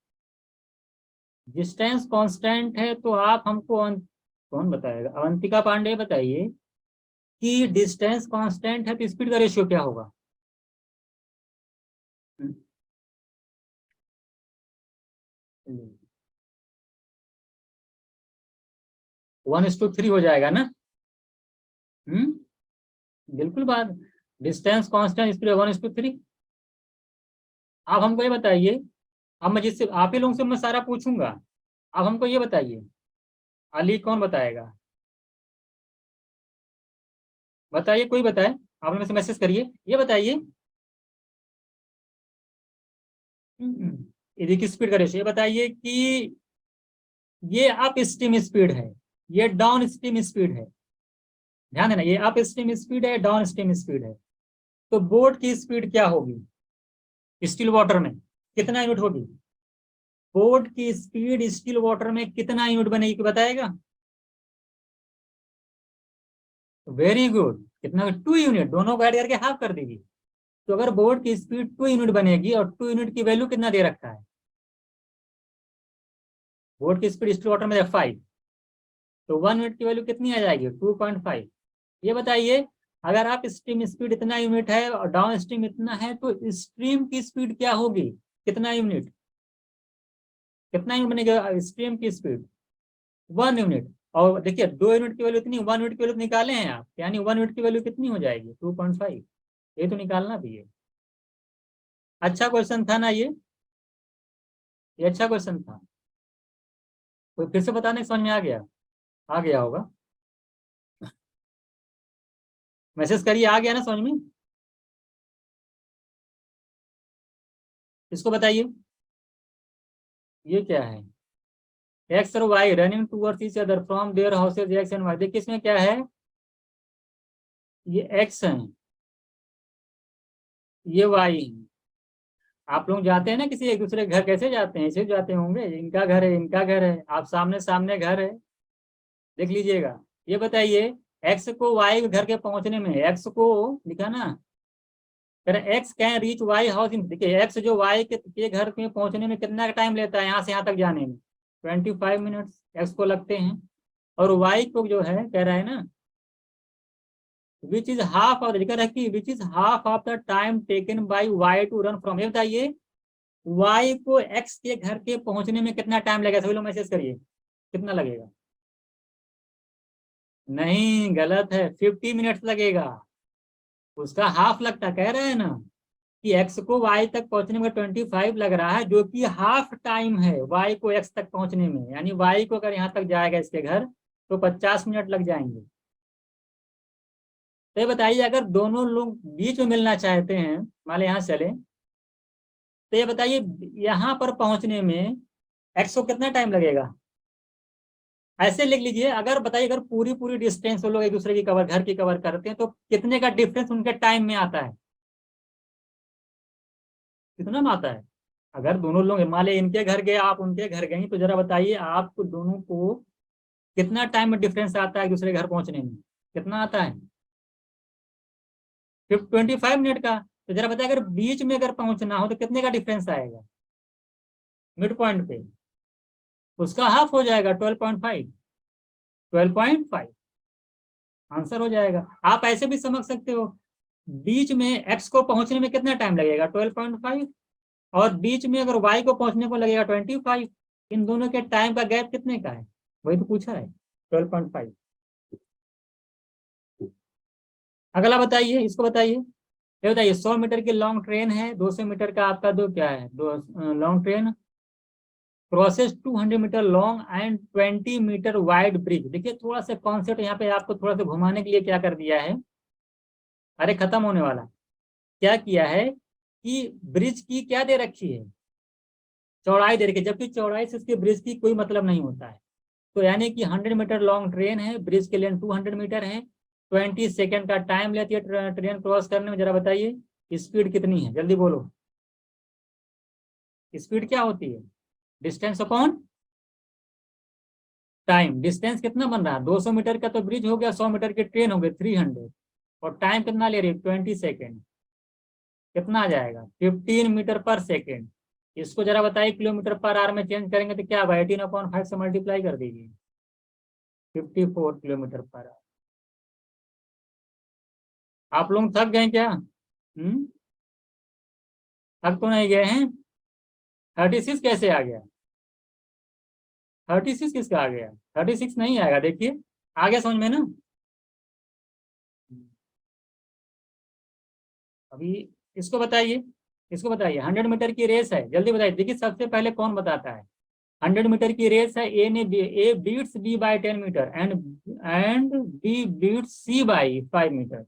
डिस्टेंस कांस्टेंट है तो आप हमको कौन बताएगा, अवंतिका पांडे बताइए कि डिस्टेंस कांस्टेंट है तो स्पीड का रेशियो क्या होगा। 1:3 हो जाएगा ना। बिल्कुल बात, डिस्टेंस कांस्टेंट स्पीड 1:3। आप हमको ये बताइए, अब मैं जिससे आप ही लोगों से मैं सारा पूछूंगा, अब हमको ये बताइए, अली कौन बताएगा, बताइए कोई बताए, आप लोग से मैसेज करिए, ये बताइए। ये किस स्पीड का रेशियो, ये बताइए कि ये अप स्ट्रीम स्पीड है, ये डाउन स्ट्रीम स्पीड है। ध्यान देना, ये अप स्ट्रीम स्पीड है, डाउन स्ट्रीम स्पीड है। तो बोट की स्पीड क्या होगी स्टिल वाटर में, कितना यूनिट होगी, बोट की स्पीड स्टिल वाटर में कितना यूनिट बनेगी बताएगा। वेरी गुड, कितना, 2 यूनिट, दोनों को ऐड करके हाफ कर दीजिए। तो अगर बोट की स्पीड 2 यूनिट बनेगी और 2 यूनिट की वैल्यू कितना दे रखा है, बोट की स्पीड स्टिल वाटर में 5, तो 1 यूनिट की वैल्यू कितनी आ जाएगी 2.5। ये बताइए अगर आप स्ट्रीम स्पीड इतना यूनिट है और डाउन स्ट्रीम इतना है तो स्ट्रीम की स्पीड क्या होगी, कितना यूनिट, कितना यूनिट बनेगा स्ट्रीम की स्पीड, 1 यूनिट। और देखिए 2 यूनिट की वैल्यू इतनी, 1 यूनिट की वैल्यू निकाले हैं आप, यानी 1 यूनिट की वैल्यू कितनी हो जाएगी 2.5, ये तो निकालना भी है। अच्छा क्वेश्चन था ना ये अच्छा क्वेश्चन था। तो फिर से बताने समझ में आ गया होगा, मैसेज करिए आ गया ना समझ में। इसको बताइए ये क्या है, एक्स और Y running towards each other from their houses X and Y. देखिए इसमें क्या है, ये एक्स है, ये वाई है। आप लोग जाते हैं ना किसी एक दूसरे के घर, कैसे जाते हैं, ऐसे जाते होंगे, इनका घर है इनका घर है, आप सामने सामने घर है, देख लीजिएगा। ये बताइए एक्स को वाई घर के पहुंचने में, एक्स को लिखा ना, X can reach Y house in, देखिए एक्स जो वाई के घर में पहुंचने में कितना टाइम लेता है यहाँ से यहाँ तक जाने में, 25 मिनट्स एक्स को लगते हैं। और वाई को जो है कह रहा है ना, विच इज हाफ ऑफ, लिखा है which is half of the time taken by Y to run from. ये बताइए वाई को एक्स के घर के पहुंचने में कितना टाइम लगेगा, सभी लोग मैसेज करिए कितना लगेगा। नहीं गलत है, 50 मिनट्स लगेगा, उसका हाफ लगता, कह रहे हैं ना कि एक्स को वाई तक पहुंचने में 25 लग रहा है, जो कि हाफ टाइम है वाई को एक्स तक पहुंचने में, यानी वाई को अगर यहाँ तक जाएगा इसके घर तो 50 मिनट लग जाएंगे। तो ये बताइए अगर दोनों लोग बीच में मिलना चाहते हैं, मान लो यहाँ चले, तो ये बताइए यहाँ पर पहुंचने में एक्स को कितना टाइम लगेगा, ऐसे लिख लीजिए। अगर बताइए अगर पूरी पूरी डिस्टेंस वो लोग एक दूसरे की कवर घर की कवर करते हैं तो कितने का डिफरेंस उनके टाइम में आता है, कितना में आता है। अगर दोनों लोग मान लीजिए इनके घर गए आप उनके घर गए, तो जरा बताइए आपको दोनों को कितना टाइम में डिफरेंस आता है एक दूसरे घर पहुंचने में। कितना आता है 25 मिनट का। तो जरा बताइए अगर बीच में अगर पहुंचना हो तो कितने का डिफरेंस आएगा मिड पॉइंट पे, उसका हाफ हो जाएगा 12.5। 12.5 आंसर हो जाएगा। आप ऐसे भी समझ सकते हो, बीच में एक्स को पहुंचने में कितना टाइम लगेगा 12.5, और बीच में अगर वाई को पहुंचने को लगेगा 25। इन दोनों के टाइम का गैप कितने का है, वही तो पूछा है 12.5। अगला बताइए, इसको बताइए, ये बताइए 100 मीटर की लॉन्ग ट्रेन है, 200 मीटर का आपका दो क्या है, दो long train crosses 200 metre long and 20 metre wide bridge. देखिए थोड़ा सा कॉन्सेप्ट यहाँ पे आपको थोड़ा सा घुमाने के लिए क्या कर दिया है, अरे खत्म होने वाला, क्या किया है कि ब्रिज की क्या दे रखी है, चौड़ाई दे रखी है, जबकि चौड़ाई से उसके ब्रिज की कोई मतलब नहीं होता है। तो यानी कि 100 मीटर लॉन्ग ट्रेन है, ब्रिज के लेंथ 200 मीटर है, 20 सेकेंड का टाइम लेती है ट्रेन क्रॉस करने में। जरा बताइए स्पीड कितनी है, जल्दी बोलो, स्पीड क्या होती है, डिस्टेंस अपॉन टाइम। डिस्टेंस कितना बन रहा है, 200 मीटर का तो ब्रिज हो गया, 100 मीटर की ट्रेन हो गई 300, और टाइम कितना ले रही है 20 सेकेंड। कितना आ जाएगा 15 मीटर पर सेकेंड। इसको जरा बताइए किलोमीटर पर आवर में चेंज करेंगे तो क्या होगा, 18/5 से मल्टीप्लाई कर दीजिए, 54 किलोमीटर पर आवर। आप लोग थक गए क्या, थक तो नहीं गए हैं। 36 कैसे आ गया, 36 किसका आ गया, 36 नहीं आएगा, देखिए आ गया समझ में ना। अभी इसको बताइए, इसको बताइए 100 मीटर की रेस है, जल्दी बताइए, देखिए सबसे पहले कौन बताता है। 100 मीटर की रेस है, A beats B by 10 metre and B beats C by 5 metre.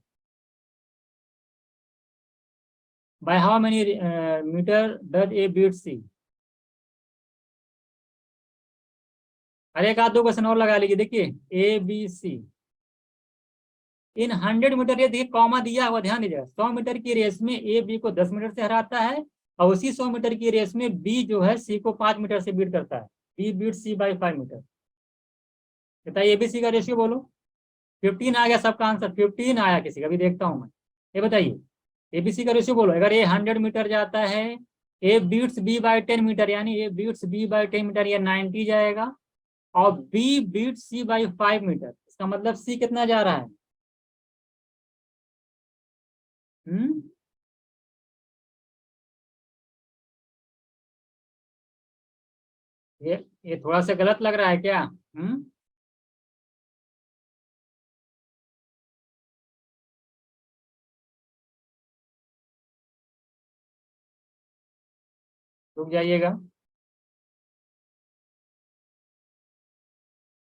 By how many metre does A beat C. अरे एक आध दो क्वेश्चन और लगा लीजिए, देखिए A B C in 100 metre race, देखिए कॉमा दिया हुआ, ध्यान दीजिएगा। 100 मीटर की रेस में ए बी को 10 मीटर से हराता है, और उसी 100 मीटर की रेस में बी जो है सी को 5 मीटर से बीट करता है, B beat C by 5 metre. बताइए एबीसी का रेशियो बोलो। 15 आ गया सबका आंसर, 15 आया किसी का भी, देखता हूँ मैं। ये बताइए एबीसी का रेशियो बोलो, अगर ये 100 मीटर जाता है, A beats B by 10 metre, यानी A beats B by 10 metre, ये 90 जाएगा, और B beat C by 5 metre, इसका मतलब सी कितना जा रहा है, हम्म ये थोड़ा सा गलत लग रहा है क्या, रुक जाइएगा,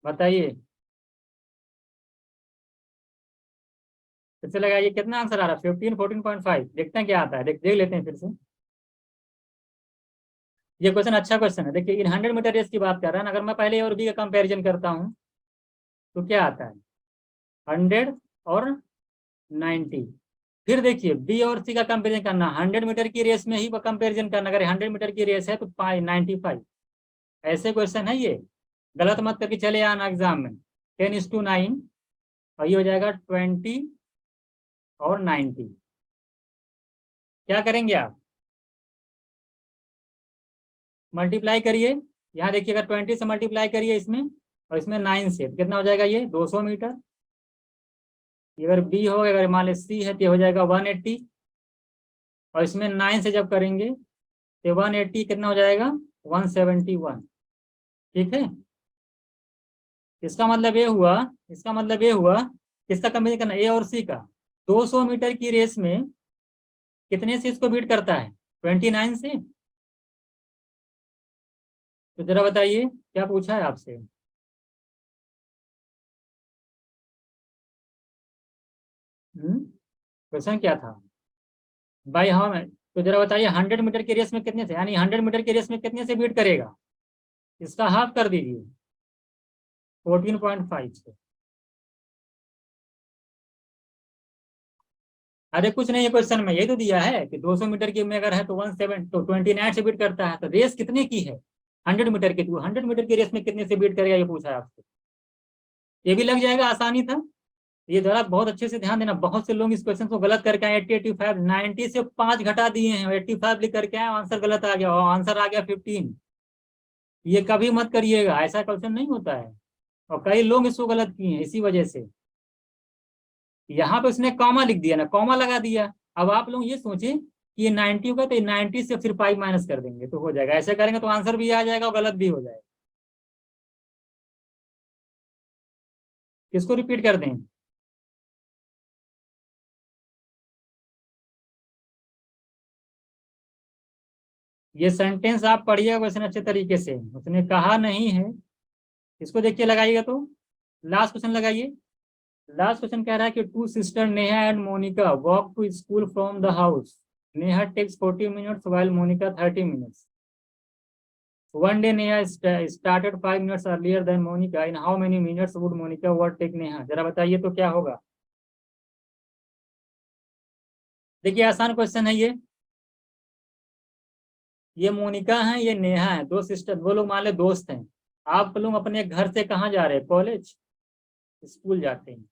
बताइए फिर से लगाइए, कितना आंसर आ रहा है 15 14.5, देखते हैं क्या आता है, देख लेते हैं फिर से। ये क्वेश्चन अच्छा क्वेश्चन है, देखिए इन 100 मीटर रेस की बात कर रहा है ना, अगर मैं पहले और बी का कंपैरिजन करता हूँ तो क्या आता है 100 और 90। फिर देखिए बी और सी का कंपेरिजन करना, 100 मीटर की रेस में ही कंपेरिजन करना, अगर 100 मीटर की रेस है तो 95। ऐसे क्वेश्चन है ये, गलत मत करके चले आना एग्जाम में। 10:9, और ये हो जाएगा 20 और 90। क्या करेंगे आप, मल्टीप्लाई करिए, यहाँ देखिए अगर 20 से मल्टीप्लाई करिए इसमें, और इसमें 9 से, तो कितना हो जाएगा ये 200 मीटर। ये अगर बी हो, अगर मान ली सी है तो ये हो जाएगा 180, और इसमें 9 से जब करेंगे तो 180 कितना हो जाएगा 171। ठीक है, इसका मतलब ये हुआ, इसका मतलब ये हुआ, किसका कंपेरिजन करना, ए और सी का। 200 मीटर की रेस में कितने से इसको बीट करता है 29 से। तो जरा बताइए क्या पूछा है आपसे, क्वेश्चन क्या था भाई, हाँ तो जरा बताइए 100 मीटर की रेस में कितने से, यानी 100 मीटर की रेस में कितने से बीट करेगा, इसका हाफ कर दीजिए 14.5 से। अरे कुछ नहीं है क्वेश्चन में, यही तो दिया है कि 200 मीटर की में अगर है तो 17 तो 29 से बीट करता है, तो रेस कितने की है 100 मीटर की, तो 100 मीटर की रेस में कितने से बीट करेगा ये पूछा है आपसे। ये भी लग जाएगा, आसानी था। ये जरा बहुत अच्छे से ध्यान देना, बहुत से लोग इस क्वेश्चन को गलत करके आए। 80, 85, 90 से 5 घटा दिए हैं, 85 लिख करके आए, आंसर गलत आ गया और आंसर आ गया 15। ये कभी मत करिएगा, ऐसा क्वेश्चन नहीं होता है। और कई लोग इसको गलत किए हैं इसी वजह से। यहाँ पे उसने कॉमा लिख दिया ना, कॉमा लगा दिया। अब आप लोग ये सोचे कि ये 90 होगा, तो ये 90 से फिर 5 माइनस कर देंगे तो हो जाएगा। ऐसे करेंगे तो आंसर भी आ जाएगा और गलत भी हो जाएगा। किसको रिपीट कर दें? ये सेंटेंस आप पढ़िएगा क्वेश्चन अच्छे तरीके से, उसने कहा नहीं है। इसको देखिए, लगाइएगा तो लास्ट क्वेश्चन लगाइए। लास्ट क्वेश्चन कह रहा है कि two sister Neha and Monica walk to school from the house. Neha takes 40 minutes while Monica 30 minutes. One day Neha started 5 minutes earlier than Monica. In how many minutes would Monica overtake Neha? जरा बताइए तो क्या होगा। देखिए आसान question है ये मोनिका है, ये नेहा है, दो सिस्टर, वो लोग मान ले दोस्त हैं। आप लोग अपने घर से कहाँ जा रहे हैं? कॉलेज, स्कूल जाते हैं।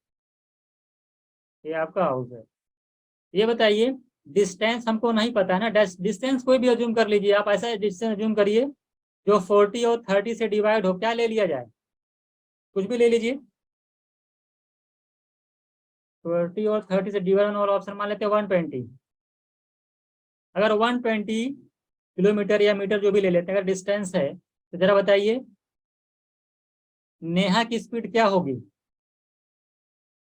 ये आपका हाउस है। ये बताइए, डिस्टेंस हमको नहीं पता है ना, डिस्टेंस कोई भी अज्यूम कर लीजिए आप। ऐसा डिस्टेंस अज्यूम करिए जो 40 और 30 से डिवाइड हो। क्या ले लिया जाए? कुछ भी ले लीजिए। 40 और 30 से डिवाइड और ऑप्शन मान लेते हैं 120। अगर 120 किलोमीटर या मीटर जो भी ले लेते हैं, अगर डिस्टेंस है, तो जरा बताइए नेहा की स्पीड क्या होगी?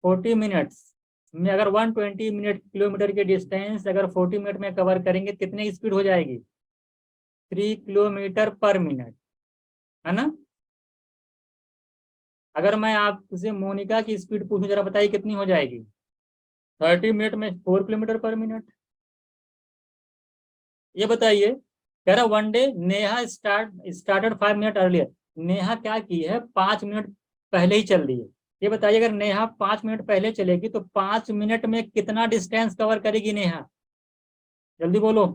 40 मिनट्स में अगर 120 मिनट किलोमीटर की डिस्टेंस अगर 40 मिनट में कवर करेंगे, कितने की स्पीड हो जाएगी? 3 किलोमीटर पर मिनट, है ना। अगर मैं आपसे मोनिका की स्पीड पूछूं, जरा बताइए कितनी हो जाएगी? 30 मिनट में 4 किलोमीटर पर मिनट। ये बताइए, कह रहा one day Neha started 5 minute earlier. Neha क्या की है, 5 मिनट पहले ही चल रही है। ये बताइए, अगर नेहा 5 मिनट पहले चलेगी तो 5 मिनट में कितना डिस्टेंस कवर करेगी नेहा? जल्दी बोलो।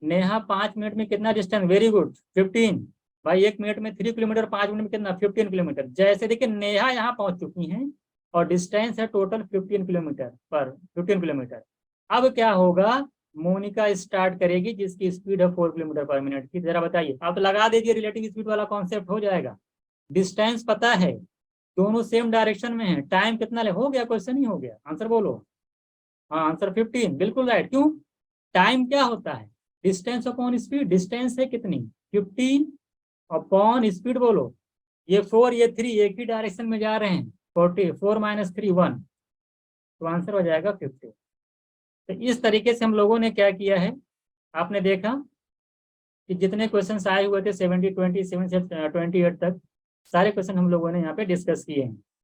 नेहा 5 मिनट में कितना डिस्टेंस? Very good, 15। भाई 1 मिनट में 3 किलोमीटर, 5 मिनट में कितना? 15 किलोमीटर। जैसे देखिए नेहा यहाँ पहुंच चुकी हैं और डिस्टेंस है टोटल 15 किलोमीटर। अब क्या होगा? मोनिका स्टार्ट करेगी जिसकी स्पीड है 4 किलोमीटर पर मिनट की। जरा बताइए, आप लगा दीजिए, रिलेटिव स्पीड वाला कॉन्सेप्ट हो जाएगा। डिस्टेंस पता है, दोनों सेम डायरेक्शन में है, टाइम कितना ले, हो गया क्वेश्चन ही हो गया। आंसर बोलो। हाँ आंसर 15, बिल्कुल राइट। क्यों? टाइम क्या होता है? Distance upon speed. डिस्टेंस है कितनी? 15 अपॉन स्पीड बोलो। ये 4 ये 3 एक ही डायरेक्शन में जा रहे हैं। 40, 4 माइनस 3 1, तो आंसर हो जाएगा 50। तो इस तरीके से हम लोगों ने क्या किया है, आपने देखा कि जितने क्वेश्चन आए हुए थे 70, 27 से 28 तक, सारे क्वेश्चन हम लोगों ने यहाँ पे डिस्कस किए हैं।